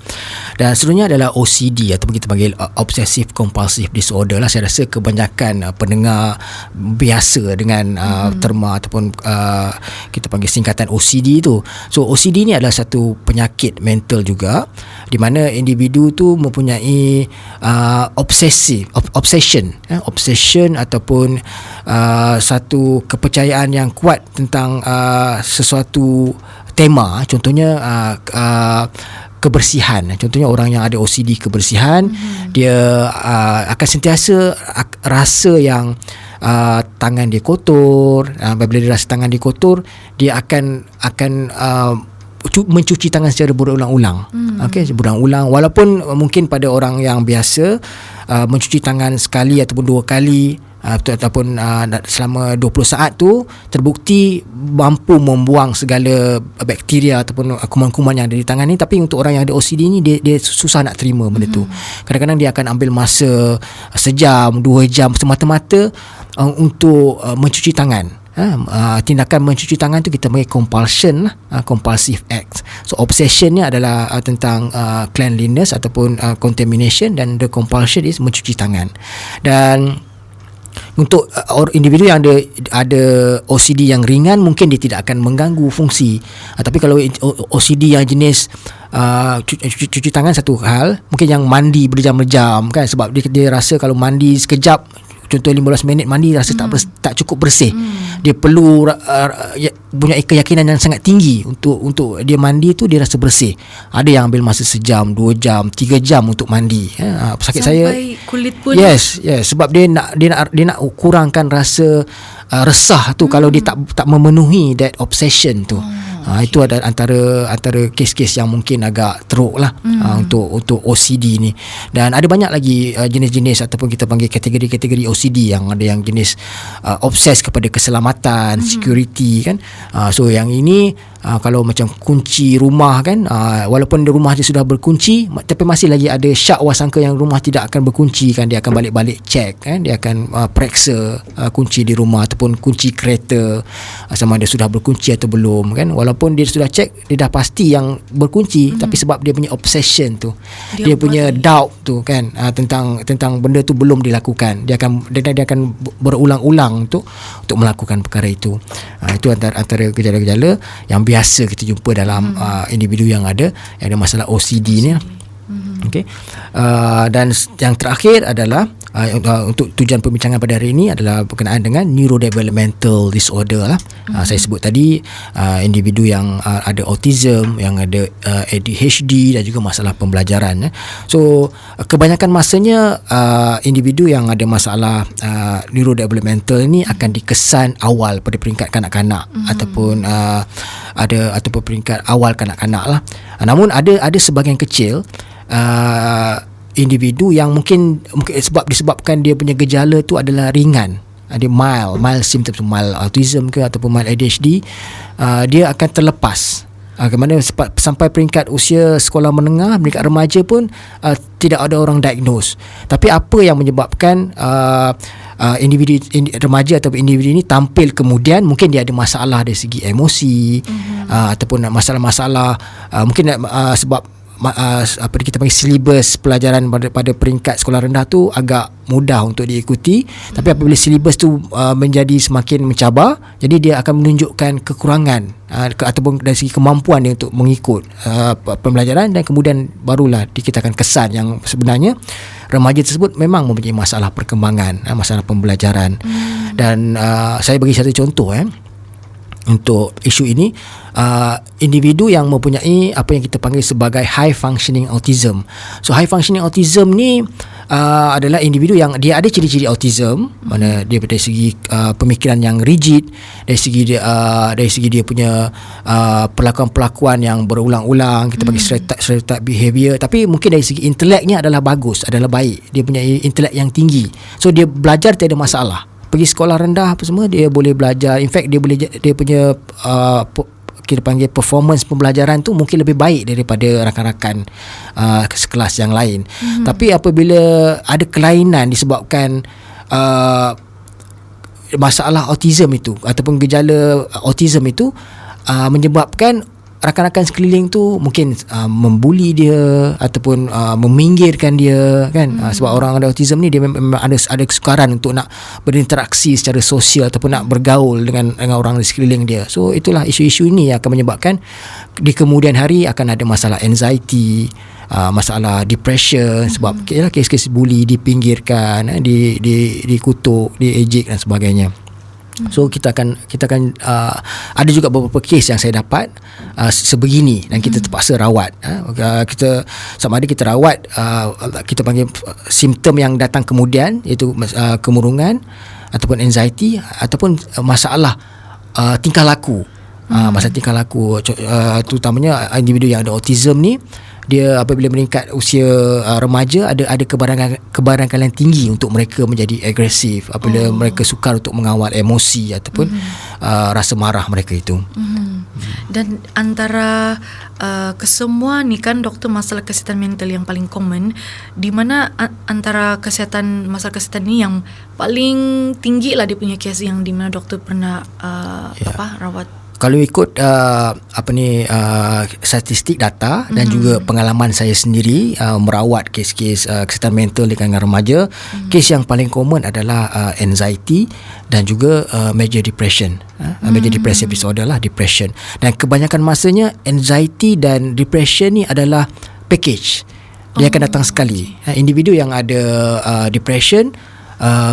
Dan seterusnya adalah OCD ataupun kita panggil Obsessive Compulsive Disorder lah. Saya rasa kebanyakan pendengar biasa dengan terma ataupun kita panggil singkatan OCD tu. So OCD ni adalah satu penyakit mental juga, di mana individu tu mempunyai obsession ataupun satu kepercayaan yang kuat tentang sesuatu tema. Contohnya kebersihan. Contohnya orang yang ada OCD kebersihan, dia akan sentiasa rasa yang tangan dia kotor. Apabila dia rasa tangan dia kotor, dia akan mencuci tangan secara berulang-ulang. Okey, berulang-ulang. Walaupun mungkin pada orang yang biasa mencuci tangan sekali ataupun dua kali ataupun selama 20 saat tu terbukti mampu membuang segala bakteria ataupun kuman-kuman yang ada di tangan ni. Tapi untuk orang yang ada OCD ni, dia susah nak terima benda tu. Kadang-kadang dia akan ambil masa sejam, 2 jam semata-mata untuk mencuci tangan. Tindakan mencuci tangan tu kita panggil compulsion lah, compulsive act. So obsession ni adalah tentang cleanliness ataupun contamination, dan the compulsion is mencuci tangan. Dan untuk individu yang ada OCD yang ringan, mungkin dia tidak akan mengganggu fungsi. Tapi kalau OCD yang jenis cuci tangan satu hal, mungkin yang mandi berjam-jam kan, sebab dia rasa kalau mandi sekejap, contoh 15 minit mandi, rasa tak cukup bersih. Dia perlu punya keyakinan yang sangat tinggi untuk dia mandi tu dia rasa bersih. Ada yang ambil masa sejam, 2 jam, 3 jam untuk mandi. Sakit saya sampai kulit pun. Yes, sebab dia nak kurangkan rasa resah tu kalau dia tak memenuhi that obsession tu. Itu ada antara kes-kes yang mungkin agak teruk lah untuk OCD ni. Dan ada banyak lagi jenis-jenis ataupun kita panggil kategori-kategori OCD, yang ada yang jenis obses kepada keselamatan, security kan. So yang ini kalau macam kunci rumah kan, walaupun rumah dia sudah berkunci, tapi masih lagi ada syak wasangka yang rumah tidak akan berkunci kan, dia akan balik-balik check kan, dia akan periksa kunci di rumah ataupun kunci kereta sama ada sudah berkunci atau belum kan. Walaupun dia sudah check, dia dah pasti yang berkunci, tapi sebab dia punya obsession tu, dia punya doubt tu kan, tentang benda tu belum dilakukan, dia akan berulang-ulang untuk melakukan perkara itu. Itu antara gejala-gejala yang biasa kita jumpa dalam individu yang ada masalah OCD ni. Okay. Dan yang terakhir adalah untuk tujuan perbincangan pada hari ini adalah berkenaan dengan neurodevelopmental disorder lah. Saya sebut tadi individu yang ada autism, yang ada ADHD dan juga masalah pembelajaran. So kebanyakan masanya individu yang ada masalah neurodevelopmental ni akan dikesan awal pada peringkat kanak-kanak ataupun ataupun peringkat awal kanak-kanak lah. Namun ada sebahagian kecil individu yang mungkin disebabkan dia punya gejala tu adalah ringan, ada mild symptoms, mild autism ke ataupun mild ADHD, dia akan terlepas. Kemana sampai peringkat usia sekolah menengah, peringkat remaja pun tidak ada orang diagnose. Tapi apa yang menyebabkan individu remaja atau individu ini tampil kemudian, mungkin dia ada masalah dari segi emosi, ataupun masalah-masalah mungkin sebab kita panggil silibus pelajaran pada peringkat sekolah rendah tu agak mudah untuk diikuti. Tapi apabila silibus tu menjadi semakin mencabar, jadi dia akan menunjukkan kekurangan ataupun dari segi kemampuan dia untuk mengikut pembelajaran, dan kemudian barulah dikitakan kesan yang sebenarnya remaja tersebut memang mempunyai masalah perkembangan, masalah pembelajaran. Dan saya bagi satu contoh untuk isu ini, individu yang mempunyai apa yang kita panggil sebagai high functioning autism. So high functioning autism ni adalah individu yang dia ada ciri-ciri autism, mana dia dari segi pemikiran yang rigid, dari segi dia punya perlakuan-perlakuan yang berulang-ulang, kita panggil stereotype behavior. Tapi mungkin dari segi inteleknya adalah bagus, adalah baik, dia punya intelek yang tinggi, so dia belajar tiada masalah. Pergi sekolah rendah apa semua dia boleh belajar. In fact dia punya kita panggil performance pembelajaran tu mungkin lebih baik daripada rakan-rakan sekelas yang lain. Tapi apabila ada kelainan disebabkan masalah autism itu ataupun gejala autism itu, menyebabkan rakan-rakan sekeliling tu mungkin membuli dia ataupun meminggirkan dia, kan. Sebab orang ada autism ni dia memang ada kesukaran untuk nak berinteraksi secara sosial ataupun nak bergaul dengan orang di sekeliling dia. So itulah isu-isu ini yang akan menyebabkan di kemudian hari akan ada masalah anxiety, masalah depression, sebab kes-kes buli, dipinggirkan, dikutuk, diejek dan sebagainya. So kita akan ada juga beberapa kes yang saya dapat sebegini, dan kita terpaksa rawat. Kita sama ada kita rawat, kita panggil simptom yang datang kemudian, iaitu kemurungan ataupun anxiety ataupun masalah tingkah laku. Masalah tingkah laku, terutamanya individu yang ada autism ni, dia apabila meningkat usia remaja ada kebarangkalan tinggi untuk mereka menjadi agresif apabila mereka sukar untuk mengawal emosi ataupun rasa marah mereka itu. Dan antara kesemua ni kan doktor, masalah kesihatan mental yang paling common, di mana antara masalah kesihatan ni yang paling tinggi lah dia punya kes yang di mana doktor pernah rawat? Kalau ikut statistik data dan juga pengalaman saya sendiri merawat kes-kes kesihatan mental di kalangan remaja, kes yang paling common adalah anxiety dan juga major depression, major depressive disorder lah, depression. Dan kebanyakan masanya anxiety dan depression ni adalah package. Dia akan datang sekali. Individu yang ada depression,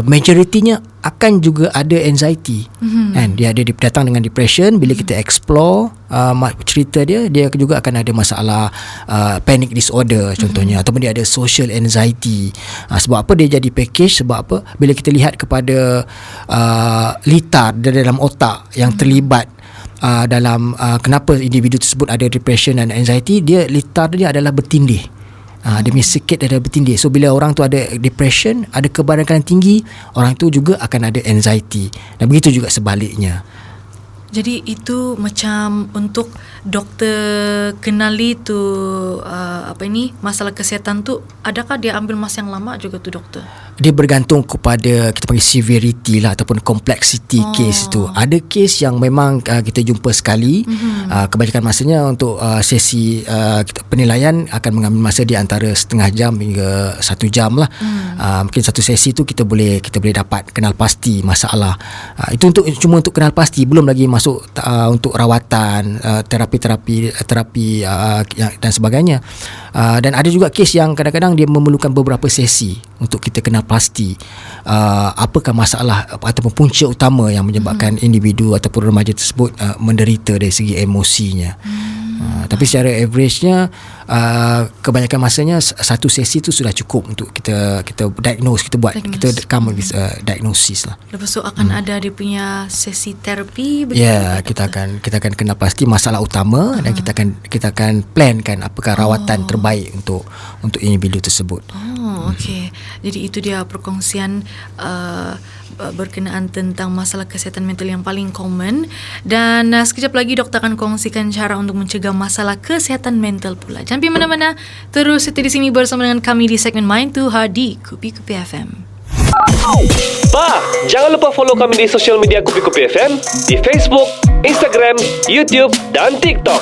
majoritinya akan juga ada anxiety, kan. Dia datang dengan depression. Bila kita explore cerita dia juga akan ada masalah panic disorder contohnya, ataupun dia ada social anxiety. Sebab apa dia jadi package? Sebab apa? Bila kita lihat kepada litar dalam otak yang terlibat dalam kenapa individu tersebut ada depression dan anxiety, litar dia adalah bertindih. Dia punya sikit ada bertindih. So bila orang tu ada depression, ada kebarangkalan tinggi, orang tu juga akan ada anxiety. Dan begitu juga sebaliknya. Jadi itu macam untuk doktor kenali tu masalah kesihatan tu, adakah dia ambil masa yang lama juga tu doktor? Dia bergantung kepada kita panggil severity lah ataupun complexity case tu. Ada case yang memang kita jumpa sekali. Kebanyakan masanya untuk sesi penilaian akan mengambil masa di antara setengah jam hingga 1 jam lah. Mungkin satu sesi tu kita boleh dapat kenal pasti masalah. Itu cuma untuk kenal pasti, belum lagi masuk untuk rawatan, terapi dan sebagainya. Dan ada juga kes yang kadang-kadang dia memerlukan beberapa sesi untuk kita kenal pasti apakah masalah ataupun punca utama yang menyebabkan individu ataupun remaja tersebut menderita dari segi emosinya. Tapi secara average-nya kebanyakan masanya satu sesi tu sudah cukup untuk kita diagnose, kita come with diagnosis lah. Lepas tu akan ada dia punya sesi terapi. Kita akan kenal pasti masalah utama dan kita akan plankan apakah rawatan terbaik untuk individu tersebut. Okey. Jadi itu dia perkongsian berkenaan tentang masalah kesihatan mental yang paling common. Dan sekejap lagi doktor akan kongsikan cara untuk mencegah masalah kesihatan mental pula. Jangan pergi mana-mana, terus setia di sini bersama dengan kami di segmen Mind to Heart di Kupi-Kupi FM. Pa, jangan lupa follow kami di sosial media Kupi-Kupi FM, di Facebook, Instagram, YouTube dan TikTok.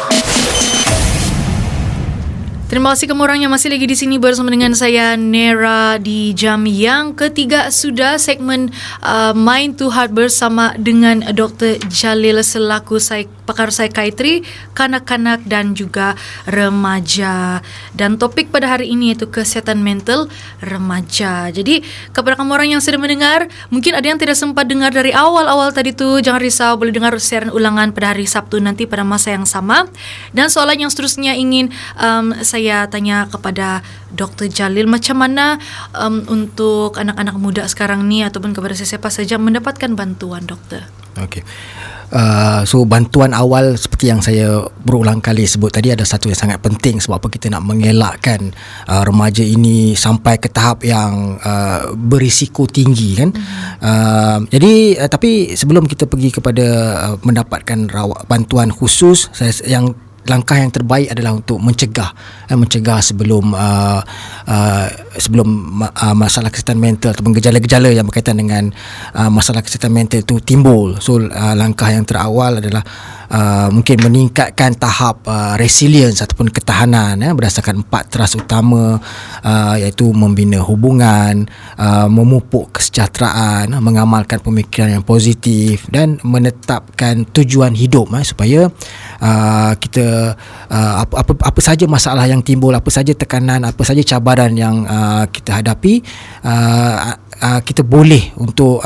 Terima kasih kamu orang yang masih lagi di sini bersama dengan saya Nera di jam yang ketiga sudah segmen Mind to Heart bersama dengan Dr. Jalil selaku pakar psikiatri kanak-kanak dan juga remaja. Dan topik pada hari ini itu kesihatan mental remaja. Jadi kepada kamu orang yang sudah mendengar, mungkin ada yang tidak sempat dengar dari awal-awal tadi tu, jangan risau, boleh dengar siaran ulangan pada hari Sabtu nanti pada masa yang sama. Dan soalan yang seterusnya ingin saya tanya kepada Dr. Jalil, macam mana untuk anak-anak muda sekarang ni ataupun kepada siapa saja mendapatkan bantuan, doktor? Okey. So bantuan awal seperti yang saya berulang kali sebut tadi, ada satu yang sangat penting. Sebab apa kita nak mengelakkan remaja ini sampai ke tahap yang berisiko tinggi kan. Jadi tapi sebelum kita pergi kepada mendapatkan bantuan khusus, langkah yang terbaik adalah untuk mencegah sebelum masalah kesihatan mental ataupun gejala-gejala yang berkaitan dengan masalah kesihatan mental itu timbul. So langkah yang terawal adalah mungkin meningkatkan tahap resilience ataupun ketahanan berdasarkan 4 teras utama, iaitu membina hubungan, memupuk kesejahteraan, mengamalkan pemikiran yang positif dan menetapkan tujuan hidup supaya kita apa saja masalah yang timbul, apa saja tekanan, apa saja cabaran yang kita hadapi, kita boleh untuk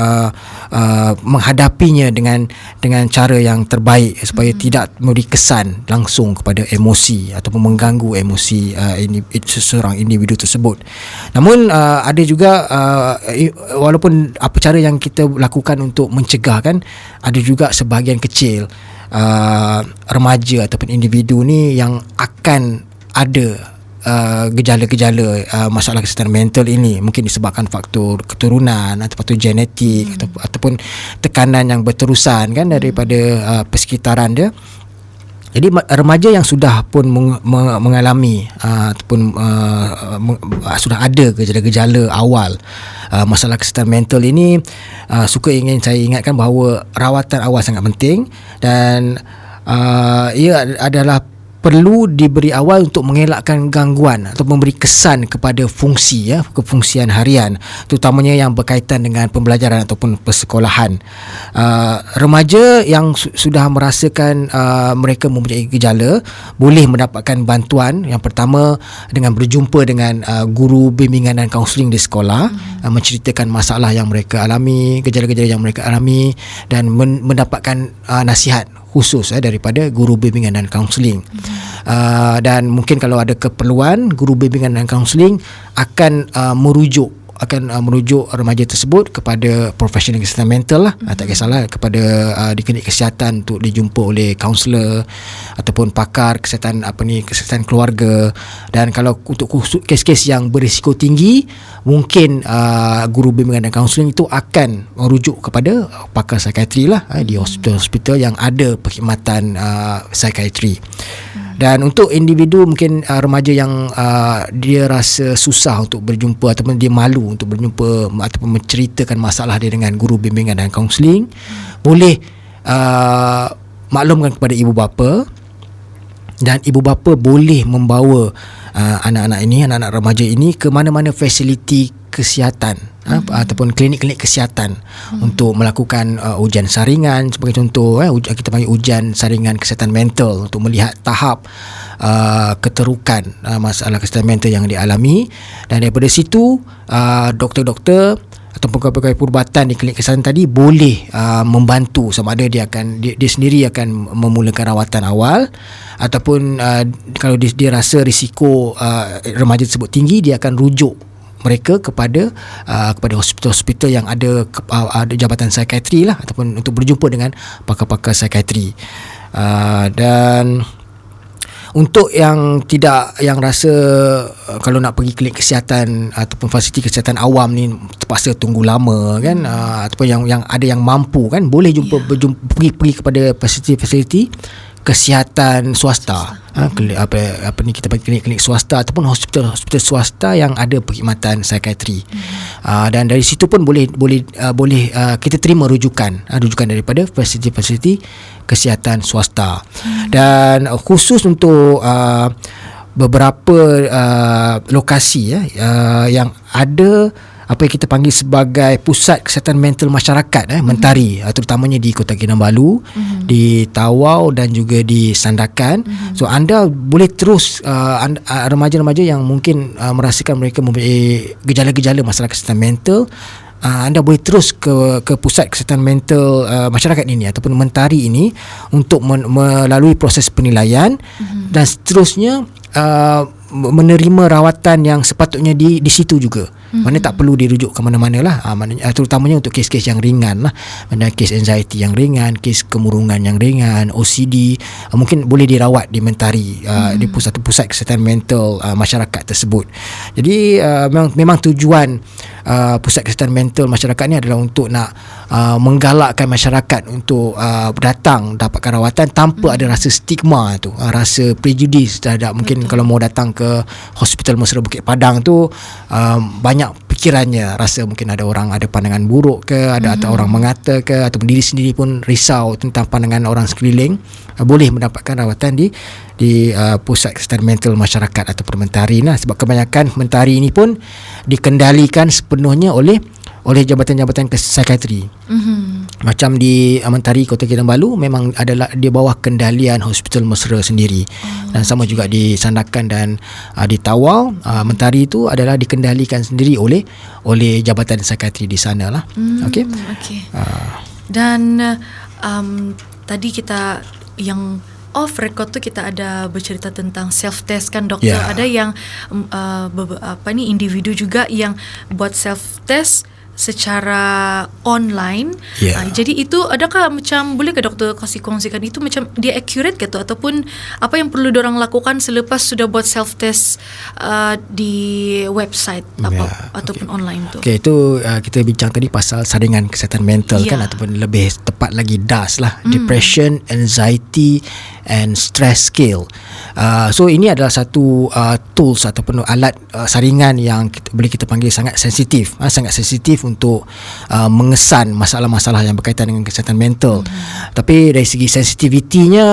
menghadapinya dengan cara yang terbaik supaya tidak memberi kesan langsung kepada emosi ataupun mengganggu emosi seseorang individu tersebut. Namun ada juga walaupun apa cara yang kita lakukan untuk mencegah kan, ada juga sebahagian kecil remaja ataupun individu ni yang akan ada gejala-gejala masalah kesihatan mental ini, mungkin disebabkan faktor keturunan atau faktor genetik ataupun tekanan yang berterusan kan daripada persekitaran dia. Jadi remaja yang sudah pun mengalami ataupun sudah ada gejala-gejala awal masalah kesihatan mental ini, ingin saya ingatkan bahawa rawatan awal sangat penting dan ia adalah perlu diberi awal untuk mengelakkan gangguan atau memberi kesan kepada kefungsian harian, terutamanya yang berkaitan dengan pembelajaran ataupun persekolahan. Remaja yang sudah merasakan mereka mempunyai gejala boleh mendapatkan bantuan. Yang pertama, dengan berjumpa dengan guru bimbingan dan kaunseling di sekolah, menceritakan masalah yang mereka alami, gejala-gejala yang mereka alami dan mendapatkan nasihat khusus daripada guru bimbingan dan kaunseling. Dan mungkin kalau ada keperluan, guru bimbingan dan kaunseling akan merujuk remaja tersebut kepada profesional kesihatan mental lah. Tak kisahlah kepada di klinik kesihatan untuk dijumpa oleh kaunselor ataupun pakar kesihatan kesihatan keluarga. Dan kalau untuk kes-kes yang berisiko tinggi, mungkin guru bimbingan dan kaunseling itu akan merujuk kepada pakar psikiatri lah di hospital-hospital yang ada perkhidmatan psikiatri. Dan untuk individu mungkin remaja yang dia rasa susah untuk berjumpa ataupun dia malu untuk berjumpa ataupun menceritakan masalah dia dengan guru bimbingan dan kaunseling, boleh maklumkan kepada ibu bapa, dan ibu bapa boleh membawa anak-anak remaja ini ke mana-mana fasiliti kesihatan ataupun klinik-klinik kesihatan untuk melakukan ujian saringan sebagai contoh. Kita panggil ujian saringan kesihatan mental untuk melihat tahap keterukan masalah kesihatan mental yang dialami, dan daripada situ doktor-doktor ataupun pegawai perubatan di klinik kesihatan tadi boleh membantu sama ada dia sendiri akan memulakan rawatan awal ataupun kalau dia rasa risiko remaja tersebut tinggi, dia akan rujuk mereka kepada hospital-hospital yang ada jabatan psikiatri lah, ataupun untuk berjumpa dengan pakar-pakar psikiatri. Dan untuk yang rasa kalau nak pergi klinik kesihatan ataupun fasiliti kesihatan awam ni terpaksa tunggu lama kan, ataupun yang ada yang mampu kan, boleh pergi kepada fasiliti kesihatan swasta. Kita panggil klinik-klinik swasta ataupun hospital swasta yang ada perkhidmatan psikiatri. Dan dari situ pun boleh kita terima rujukan daripada fasiliti kesihatan swasta. Dan khusus untuk beberapa lokasi yang ada apa yang kita panggil sebagai pusat kesihatan mental masyarakat Mentari, terutamanya di Kota Kinabalu, di Tawau dan juga di Sandakan. So anda boleh terus remaja-remaja yang mungkin merasakan mereka mempunyai gejala-gejala masalah kesihatan mental, anda boleh terus ke pusat kesihatan mental masyarakat ini ataupun Mentari ini untuk melalui proses penilaian dan seterusnya menerima rawatan yang sepatutnya di situ juga. Mana tak perlu dirujuk ke mana-mana lah, terutamanya untuk kes-kes yang ringan lah, mana kes anxiety yang ringan, kes kemurungan yang ringan, OCD, mungkin boleh dirawat di Mentari, di pusat-pusat kesihatan mental masyarakat tersebut. Jadi memang tujuan pusat kesihatan mental masyarakat ni adalah untuk nak menggalakkan masyarakat untuk datang dapatkan rawatan tanpa ada rasa stigma tu, rasa prejudis terhadap mungkin kalau mau datang ke Hospital Mesra Bukit Padang tu banyak fikirannya, rasa mungkin ada orang ada pandangan buruk ke, ada atau orang mengata ke, ataupun diri sendiri pun risau tentang pandangan orang sekeliling, boleh mendapatkan rawatan di pusat kesihatan mental masyarakat ataupun Mentari lah. Sebab kebanyakan Mentari ini pun dikendalikan sepenuhnya oleh jabatan-jabatan psikiatri. Macam di Mentari Kota Kinabalu memang adalah di bawah kendalian Hospital Mesra sendiri. Dan sama juga di Sandakan dan di Tawau, Mentari itu adalah dikendalikan sendiri oleh jabatan psikiatri di sana lah. Okey. Dan tadi kita yang off record tu kita ada bercerita tentang self test kan doktor. Ada yang individu juga yang buat self test secara online. Jadi itu adakah macam boleh ke doktor kasih kongsikan itu macam dia accurate ke tu, ataupun apa yang perlu diorang lakukan selepas sudah buat self test di website ataupun online tu. Okey, itu kita bincang tadi pasal saringan kesihatan mental kan, ataupun lebih tepat lagi DAS lah, Depression, Anxiety and Stress Scale. So ini adalah satu tools ataupun alat saringan yang boleh kita panggil sangat sensitif untuk mengesan masalah-masalah yang berkaitan dengan kesihatan mental. Tapi dari segi sensitivitinya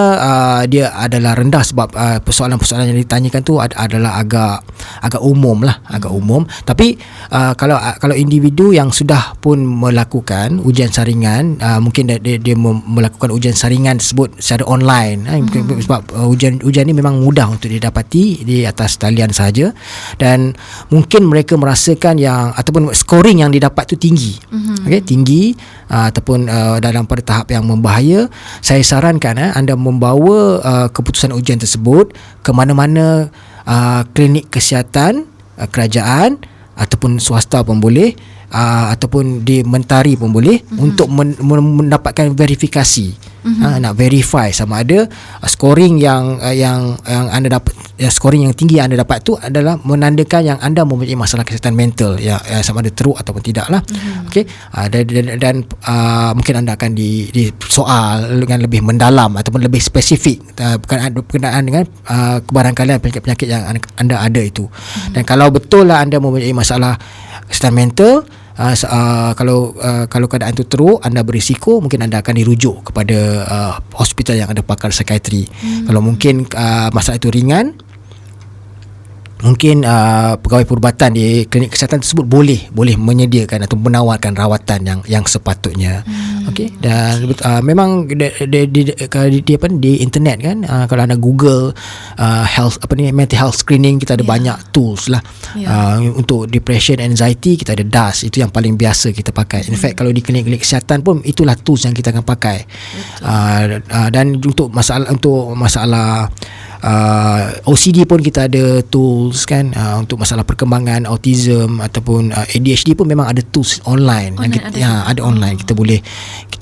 dia adalah rendah sebab persoalan-persoalan yang ditanyakan tu adalah agak umum lah, Tapi kalau individu yang sudah pun melakukan ujian saringan, mungkin dia melakukan ujian saringan tersebut secara online, sebab ujian ni memang mudah untuk didapati di atas talian saja, dan mungkin mereka merasakan yang ataupun scoring yang didapat tu tinggi. Tinggi ataupun dalam pada tahap yang membahaya. Saya sarankan anda membawa keputusan ujian tersebut ke mana-mana klinik kesihatan kerajaan ataupun swasta pun boleh, ataupun di Mentari pun boleh, untuk mendapatkan verifikasi. Nak verify sama ada scoring yang anda dapat, scoring yang tinggi yang anda dapat tu adalah menandakan yang anda mempunyai masalah kesihatan mental, sama ada teruk ataupun tidak lah. Okey, dan mungkin anda akan di soal dengan lebih mendalam ataupun lebih spesifik berkenaan dengan kebarangkalian penyakit-penyakit yang anda ada itu. Dan kalau betul lah anda mempunyai masalah kesihatan mental, kalau keadaan itu teruk, anda berisiko mungkin anda akan dirujuk kepada hospital yang ada pakar psikiatri. Kalau mungkin masalah itu ringan, mungkin pegawai perubatan di klinik kesihatan tersebut boleh menyediakan atau menawarkan rawatan yang sepatutnya. Okey, dan memang di internet kan, kalau anda Google mental health screening, kita ada banyak tools lah. Untuk depression, anxiety, kita ada DAS, itu yang paling biasa kita pakai. In fact, kalau di klinik-klinik kesihatan pun itulah tools yang kita akan pakai. Dan untuk masalah OCD pun kita ada tools kan, untuk masalah perkembangan autism ataupun ADHD pun memang ada tools online yang ada online. Kita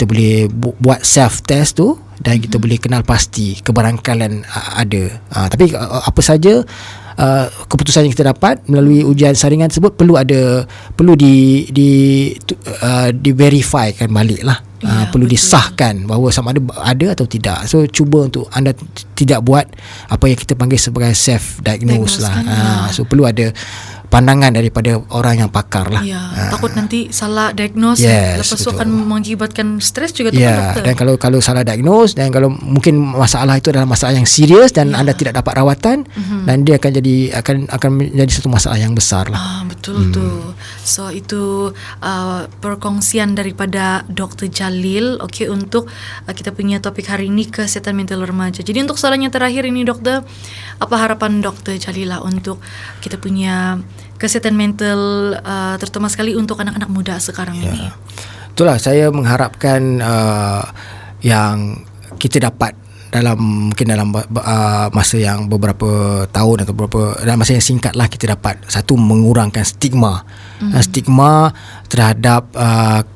boleh buat self test tu, dan kita boleh kenal pasti kebarangkalian ada. Tapi apa saja keputusan yang kita dapat melalui ujian saringan tersebut perlu di verifykan balik lah. Perlu disahkan bahawa sama ada atau tidak. So cuba untuk anda tidak buat apa yang kita panggil sebagai self diagnose lah. So perlu ada pandangan daripada orang yang pakar lah. Ya, takut nanti salah diagnose, Yes, lepas tu betul. akan mengakibatkan stres juga tu kan, Ya, doktor. dan kalau salah diagnose, dan kalau mungkin masalah itu adalah masalah yang serius dan anda tidak dapat rawatan, dan dia akan jadi akan menjadi satu masalah yang besar lah. Betul tu. So itu perkongsian daripada Dr. Jalil, okey, untuk kita punya topik hari ini, kesihatan mental remaja. Jadi untuk soalannya terakhir ini, doktor, apa harapan Dr. Jalil lah untuk kita punya kesihatan mental, terutama sekali untuk anak-anak muda sekarang ini? Itulah saya mengharapkan yang kita dapat mungkin dalam masa yang beberapa tahun atau dalam masa yang singkat lah, kita dapat satu, mengurangkan stigma terhadap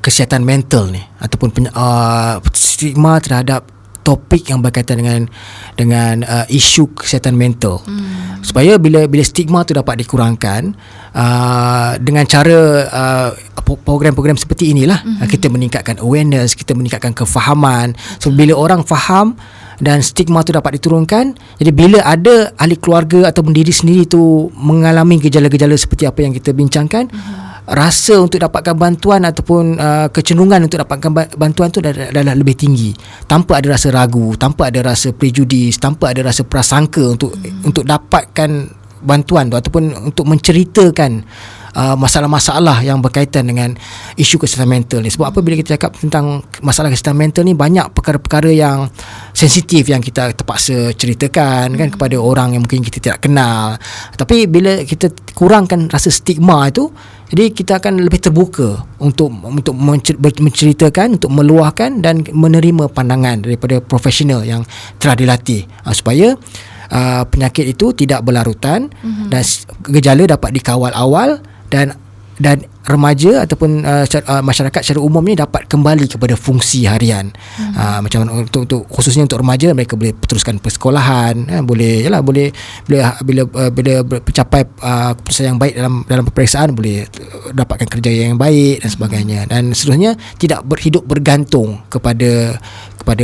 kesihatan mental ni, ataupun stigma terhadap topik yang berkaitan dengan isu kesihatan mental. Supaya bila stigma tu dapat dikurangkan dengan cara program-program seperti inilah, kita meningkatkan awareness, kita meningkatkan kefahaman. So bila orang faham dan stigma tu dapat diturunkan, jadi bila ada ahli keluarga atau diri sendiri tu mengalami gejala-gejala seperti apa yang kita bincangkan, rasa untuk dapatkan bantuan ataupun kecenderungan untuk dapatkan bantuan tu adalah lebih tinggi, tanpa ada rasa ragu, tanpa ada rasa prejudis, tanpa ada rasa prasangka untuk dapatkan bantuan tu ataupun untuk menceritakan masalah-masalah yang berkaitan dengan isu kesihatan mental ni. Sebab apa, bila kita cakap tentang masalah kesihatan mental ni, banyak perkara-perkara yang sensitif yang kita terpaksa ceritakan kan kepada orang yang mungkin kita tidak kenal. Tapi bila kita kurangkan rasa stigma itu, jadi kita akan lebih terbuka untuk menceritakan, untuk meluahkan dan menerima pandangan daripada profesional yang telah dilatih, supaya penyakit itu tidak berlarutan dan gejala dapat dikawal awal, dan remaja ataupun masyarakat secara umumnya dapat kembali kepada fungsi harian. Macam untuk khususnya untuk remaja, mereka boleh teruskan persekolahan, boleh bila mencapai keputusan yang baik dalam peperiksaan, boleh dapatkan kerja yang baik dan sebagainya, dan seterusnya tidak hidup bergantung kepada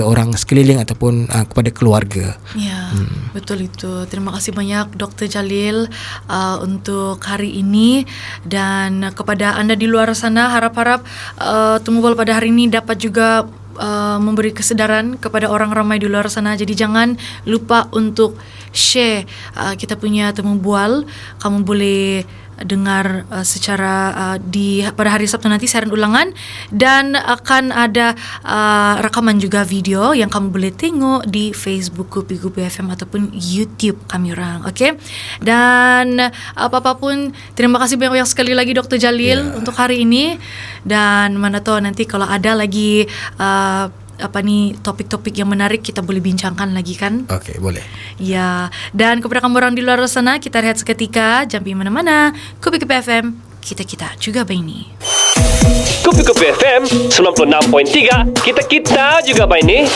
orang sekeliling ataupun kepada keluarga. Ya, betul itu. Terima kasih banyak Dr. Jalil untuk hari ini, dan kepada anda di luar sana, harap-harap Temu Bual pada hari ini dapat juga memberi kesedaran kepada orang ramai di luar sana. Jadi jangan lupa untuk share kita punya Temu Bual. Kamu boleh dengar secara pada hari Sabtu nanti siaran ulangan, dan akan ada rakaman juga video yang kamu boleh tengok di Facebook Kupi-Kupi FM ataupun YouTube kami orang. Okey. Dan apa-apa pun, terima kasih banyak sekali lagi Dr. Jalil untuk hari ini, dan mana tahu nanti kalau ada lagi topik-topik yang menarik, kita boleh bincangkan lagi kan? Okey, boleh. Ya, dan kepada kamu orang di luar sana, kita rehat seketika, jangan pergi mana-mana. Kupi-Kupi FM, kita juga Baini. Kupi-Kupi FM 96.3, kita juga Baini.